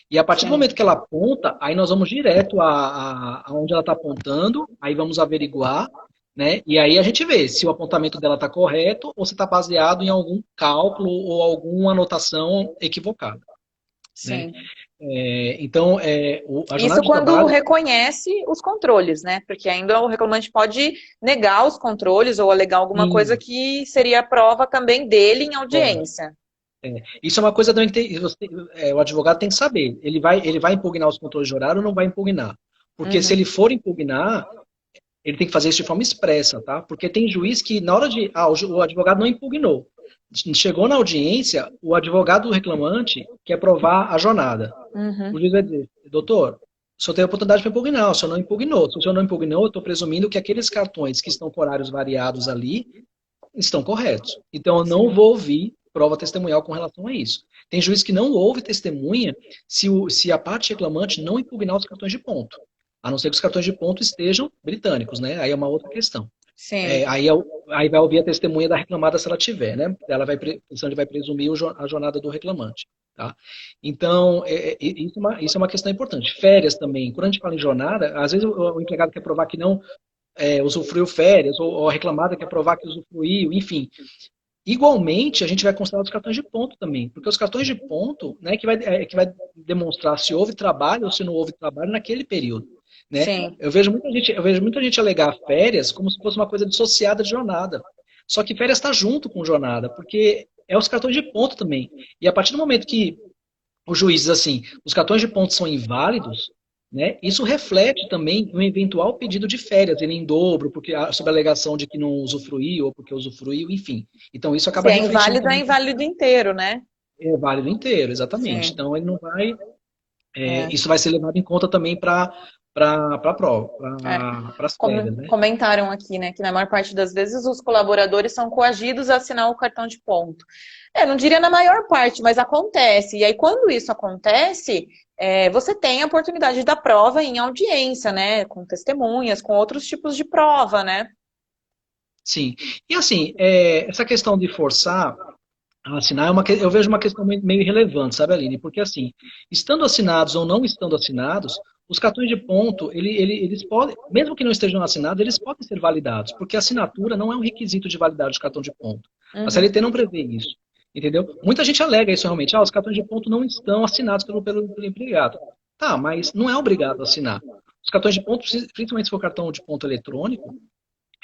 [SPEAKER 2] E a partir do
[SPEAKER 3] Sim.
[SPEAKER 2] momento que ela aponta, aí nós vamos direto a onde ela está apontando, aí vamos averiguar, né? E aí a gente vê se o apontamento dela está correto ou se está baseado em algum cálculo ou alguma anotação equivocada. Né?
[SPEAKER 3] Sim.
[SPEAKER 2] Então, a jornada
[SPEAKER 3] Isso
[SPEAKER 2] de
[SPEAKER 3] quando
[SPEAKER 2] trabalho.
[SPEAKER 3] reconhece os controles, né? Porque ainda o reclamante pode negar os controles ou alegar alguma coisa
[SPEAKER 2] Sim,
[SPEAKER 3] que seria prova também dele em audiência.
[SPEAKER 2] isso é uma coisa também que o advogado tem que saber. Ele vai impugnar os controles de horário ou não vai impugnar? Porque se
[SPEAKER 3] Uhum.
[SPEAKER 2] ele for impugnar, ele tem que fazer isso de forma expressa, tá? Porque tem juiz que, na hora de. O advogado não impugnou. Chegou na audiência, o advogado do reclamante quer provar a jornada. O
[SPEAKER 3] Uhum.
[SPEAKER 2] juiz vai dizer, doutor, o senhor tem a oportunidade para impugnar, o senhor não impugnou. Se o senhor não impugnou, eu estou presumindo que aqueles cartões que estão com horários variados ali estão corretos. Então, eu não
[SPEAKER 3] Sim.
[SPEAKER 2] vou ouvir prova testemunhal com relação a isso. Tem juiz que não ouve testemunha se a parte reclamante não impugnar os cartões de ponto. A não ser que os cartões de ponto estejam britânicos, né? Aí é uma outra questão.
[SPEAKER 3] Sim.
[SPEAKER 2] Aí vai ouvir a testemunha da reclamada se ela tiver, né? Então ele vai presumir a jornada do reclamante. Tá? Então, isso é uma questão importante. Férias também. Quando a gente fala em jornada, às vezes o empregado quer provar que não usufruiu férias, ou a reclamada quer provar que usufruiu, enfim. Igualmente, a gente vai considerar os cartões de ponto também, porque os cartões de ponto, né, que vai demonstrar se houve trabalho ou se não houve trabalho naquele período, né?
[SPEAKER 3] Sim.
[SPEAKER 2] Eu vejo muita gente alegar férias como se fosse uma coisa dissociada de jornada. Só que férias está junto com jornada, porque é os cartões de ponto também. E a partir do momento que o juiz diz assim, os cartões de ponto são inválidos, né? Isso reflete também um eventual pedido de férias, ele em dobro, porque sob a alegação de que não usufruiu ou porque usufruiu, enfim. Então isso
[SPEAKER 3] Se
[SPEAKER 2] acaba
[SPEAKER 3] é
[SPEAKER 2] refletindo
[SPEAKER 3] inválido, é
[SPEAKER 2] também
[SPEAKER 3] inválido inteiro, né?
[SPEAKER 2] é válido inteiro, exatamente.
[SPEAKER 3] Sim.
[SPEAKER 2] Então ele não vai,
[SPEAKER 3] É.
[SPEAKER 2] isso vai ser levado em conta também para a prova,
[SPEAKER 3] É.
[SPEAKER 2] para as férias, né?
[SPEAKER 3] Comentaram aqui, né, que na maior parte das vezes os colaboradores são coagidos a assinar o cartão de ponto. Não diria na maior parte, mas acontece. E aí, quando isso acontece, você tem a oportunidade da prova em audiência, né, com testemunhas, com outros tipos de prova, né?
[SPEAKER 2] Sim. E assim, essa questão de forçar a assinar eu vejo uma questão meio irrelevante, sabe, Aline? Porque assim, estando assinados ou não estando assinados, os cartões de ponto, eles podem, mesmo que não estejam assinados, eles podem ser validados, porque a assinatura não é um requisito de validade de cartão de ponto. A
[SPEAKER 3] Uhum.
[SPEAKER 2] CLT não prevê isso. Entendeu? Muita gente alega isso realmente. Os cartões de ponto não estão assinados pelo empregado. Tá, mas não é obrigado a assinar. Os cartões de ponto, principalmente se for cartão de ponto eletrônico,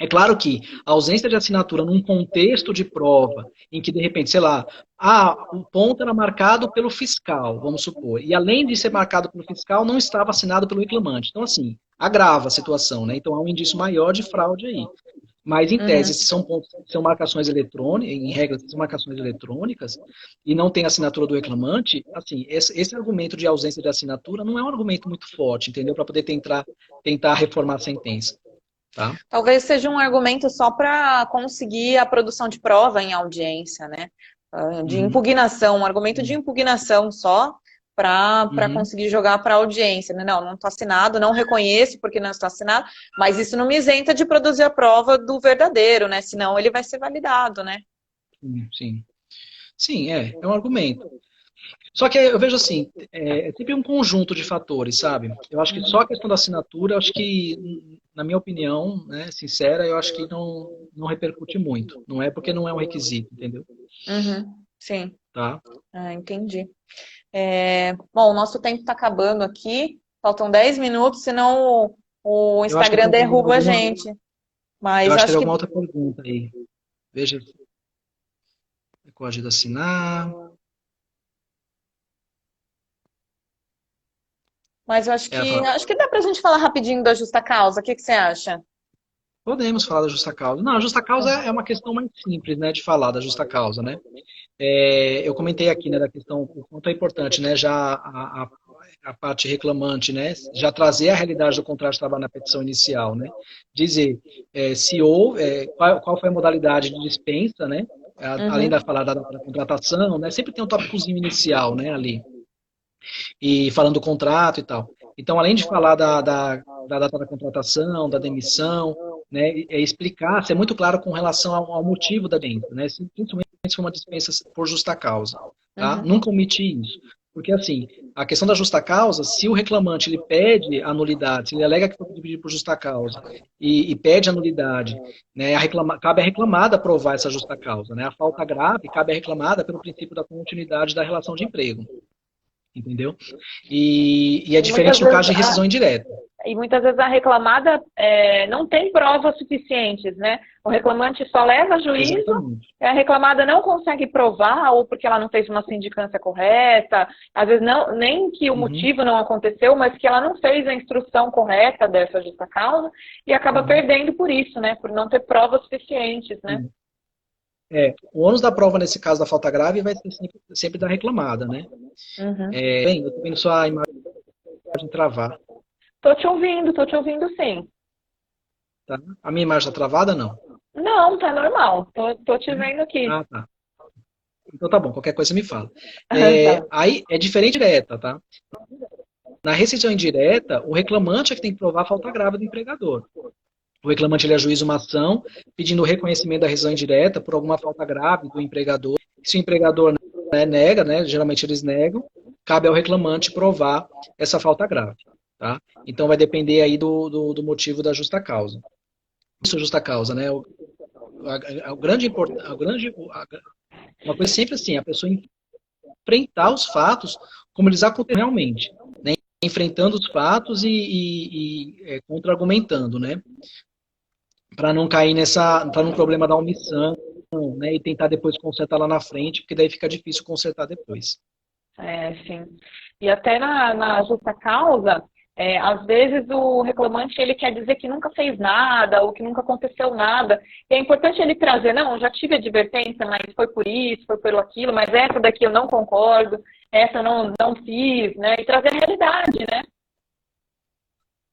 [SPEAKER 2] é claro que a ausência de assinatura num contexto de prova, em que de repente, sei lá, o ponto era marcado pelo fiscal, vamos supor, e além de ser marcado pelo fiscal, não estava assinado pelo reclamante. Então, assim, agrava a situação, né? Então há um indício maior de fraude aí. Mas, em tese,
[SPEAKER 3] Uhum.
[SPEAKER 2] se são pontos, são marcações eletrônicas, em regra, são marcações eletrônicas, e não tem assinatura do reclamante, assim, esse argumento de ausência de assinatura não é um argumento muito forte, entendeu? Para poder tentar reformar a sentença, tá?
[SPEAKER 3] Talvez seja um argumento só para conseguir a produção de prova em audiência, né? De
[SPEAKER 2] Uhum,
[SPEAKER 3] impugnação, um argumento de impugnação só para
[SPEAKER 2] uhum.
[SPEAKER 3] conseguir jogar para a audiência, né? Não está assinado, não reconheço porque não está assinado, mas isso não me isenta de produzir a prova do verdadeiro, né? Senão ele vai ser validado, né?
[SPEAKER 2] Sim, sim. Sim, é um argumento. Só que eu vejo assim, é sempre um conjunto de fatores, sabe? Eu acho que só a questão da assinatura, eu acho que, na minha opinião, né, sincera, eu acho que não repercute muito. Não é porque não é um requisito, entendeu?
[SPEAKER 3] Uhum, sim,
[SPEAKER 2] Tá?
[SPEAKER 3] entendi. Bom, o nosso tempo está acabando aqui, faltam 10 minutos, senão o
[SPEAKER 2] Eu acho que
[SPEAKER 3] Instagram derruba a gente.
[SPEAKER 2] eu
[SPEAKER 3] Mas
[SPEAKER 2] acho que
[SPEAKER 3] acho
[SPEAKER 2] tem
[SPEAKER 3] que
[SPEAKER 2] alguma outra pergunta aí. Veja. Coagido a assinar.
[SPEAKER 3] Mas eu
[SPEAKER 2] Ela
[SPEAKER 3] acho que dá pra gente falar rapidinho da justa causa. O que que você acha?
[SPEAKER 2] podemos falar da justa causa. Não, a justa causa é uma questão mais simples, né, de falar da justa causa, né? Eu comentei aqui, né, da questão, o quanto é importante, né, já a parte reclamante, né, já trazer a realidade do contrato de trabalho na petição inicial, né, dizer se houve, qual foi a modalidade de dispensa, né, além da
[SPEAKER 3] Uhum,
[SPEAKER 2] falar da contratação, né, sempre tem um tópicozinho inicial, né, ali, e falando do contrato e tal. Então, além de falar da data da contratação, da demissão, né, explicar, ser muito claro com relação ao motivo da demissão, né, principalmente se for uma dispensa por justa causa, tá?
[SPEAKER 3] uhum,
[SPEAKER 2] Nunca omitir isso. Porque, assim, a questão da justa causa, se o reclamante ele pede a nulidade, se ele alega que foi pedido por justa causa e pede a nulidade, né, cabe à reclamada provar essa justa causa. Né? A falta grave cabe à reclamada pelo princípio da continuidade da relação de emprego. Entendeu? E é
[SPEAKER 3] E muitas
[SPEAKER 2] diferente no caso
[SPEAKER 3] vezes
[SPEAKER 2] de rescisão indireta.
[SPEAKER 3] a reclamada não tem provas suficientes, né? O reclamante só leva a juízo,
[SPEAKER 2] Exatamente.
[SPEAKER 3] a reclamada não consegue provar, ou porque ela não fez uma sindicância correta, às vezes não, nem que o
[SPEAKER 2] Uhum,
[SPEAKER 3] motivo não aconteceu, mas que ela não fez a instrução correta dessa justa causa, e acaba
[SPEAKER 2] uhum,
[SPEAKER 3] perdendo por isso, né? Por não ter provas suficientes, né?
[SPEAKER 2] sim. O ônus da prova nesse caso da falta grave vai ser sempre da reclamada, né?
[SPEAKER 3] Uhum.
[SPEAKER 2] Bem, eu tô vendo sua imagem travar,
[SPEAKER 3] Tô te ouvindo sim.
[SPEAKER 2] tá? A minha imagem está travada, não?
[SPEAKER 3] Não, tá normal. Tô te vendo aqui.
[SPEAKER 2] Ah, tá. Então tá bom, qualquer coisa você me fala.
[SPEAKER 3] Tá.
[SPEAKER 2] Aí é diferente direta, tá? Na rescisão indireta, o reclamante é que tem que provar a falta grave do empregador. O reclamante ele ajuiza uma ação pedindo o reconhecimento da rescisão indireta por alguma falta grave do empregador. Se o empregador, né, nega, né, geralmente eles negam, cabe ao reclamante provar essa falta grave. Tá? Então vai depender aí do motivo da justa causa. Isso é justa causa, né? Uma coisa sempre assim, a pessoa enfrentar os fatos como eles acontecem realmente, né? Enfrentando os fatos e contra-argumentando, né? Para não cair para um problema da omissão, né? E tentar depois consertar lá na frente, porque daí fica difícil consertar depois.
[SPEAKER 3] Sim. E até na justa causa, às vezes o reclamante ele quer dizer que nunca fez nada ou que nunca aconteceu nada. E é importante ele trazer, não, já tive advertência, mas foi por isso, foi por aquilo, mas essa daqui eu não concordo, essa eu não fiz, né? E trazer a realidade, né?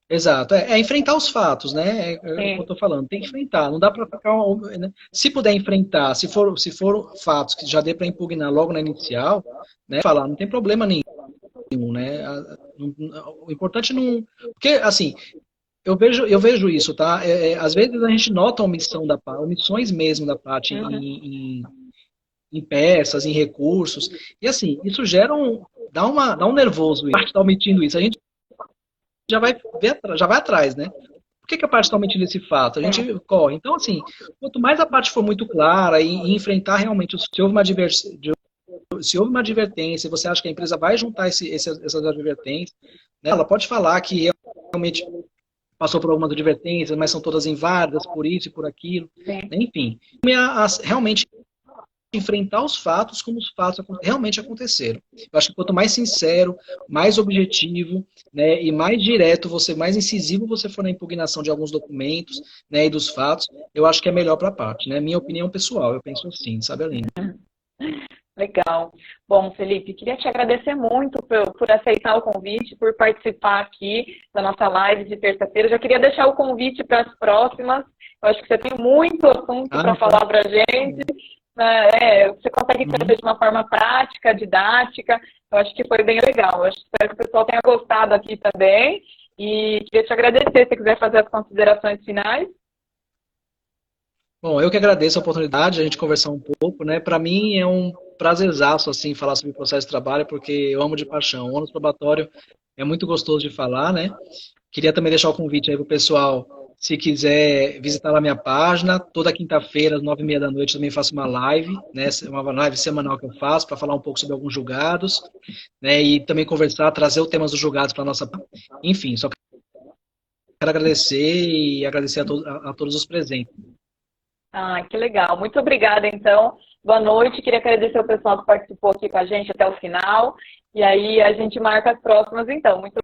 [SPEAKER 2] Exato, enfrentar os fatos, né? É o que eu
[SPEAKER 3] Sim.
[SPEAKER 2] estou falando, tem que enfrentar, não dá para ficar. Né? Se puder enfrentar, se for fatos que já dê para impugnar logo na inicial, né? Falar, não tem problema nenhum, né? O importante não. Porque, assim, eu vejo isso, tá? Às vezes a gente nota a omissão da parte, omissões mesmo da parte
[SPEAKER 3] Uhum.
[SPEAKER 2] em peças, em recursos, e assim, isso dá um nervoso, a parte está omitindo isso. A gente já vai atrás, né? Por que a parte está omitindo esse fato? A gente
[SPEAKER 3] Sim.
[SPEAKER 2] corre. Então, assim, quanto mais a parte for muito clara e enfrentar realmente, se houve uma advertência, você acha que a empresa vai juntar essas advertências, né? Ela pode falar que realmente passou por algumas advertências, mas são todas inválidas por isso e por aquilo,
[SPEAKER 3] Sim.
[SPEAKER 2] né? Enfim. Realmente enfrentar os fatos como os fatos realmente aconteceram. Eu acho que quanto mais sincero, mais objetivo, né, e mais direto mais incisivo você for na impugnação de alguns documentos, né, e dos fatos, eu acho que é melhor para a parte, né? Minha opinião pessoal, eu penso assim, sabe, Aline?
[SPEAKER 3] Legal. Bom, Felipe, queria te agradecer muito por aceitar o convite, por participar aqui da nossa live de terça-feira. Já queria deixar o convite para as próximas. Eu acho que você tem muito assunto
[SPEAKER 2] Ah,
[SPEAKER 3] para
[SPEAKER 2] não, pode.
[SPEAKER 3] falar para a gente. Você consegue trazer
[SPEAKER 2] Uhum.
[SPEAKER 3] de uma forma prática, didática. Eu acho que foi bem legal. Eu espero que o pessoal tenha gostado aqui também. E queria te agradecer se você quiser fazer as considerações finais.
[SPEAKER 2] Bom, eu que agradeço a oportunidade de a gente conversar um pouco, né? Para mim é um prazerzaço, assim, falar sobre o processo de trabalho, porque eu amo de paixão. O ônus probatório é muito gostoso de falar, né? Queria também deixar o convite aí para o pessoal, se quiser visitar lá a minha página, toda quinta-feira, às 9h30 da noite, também faço uma live, né? Uma live semanal que eu faço para falar um pouco sobre alguns julgados, né? E também conversar, trazer os temas dos julgados para a nossa. Enfim, só quero agradecer e agradecer a todos os presentes.
[SPEAKER 3] Ah, que legal. Muito obrigada, então. Boa noite, queria agradecer o pessoal que participou aqui com a gente até o final. E aí a gente marca as próximas, então. Muito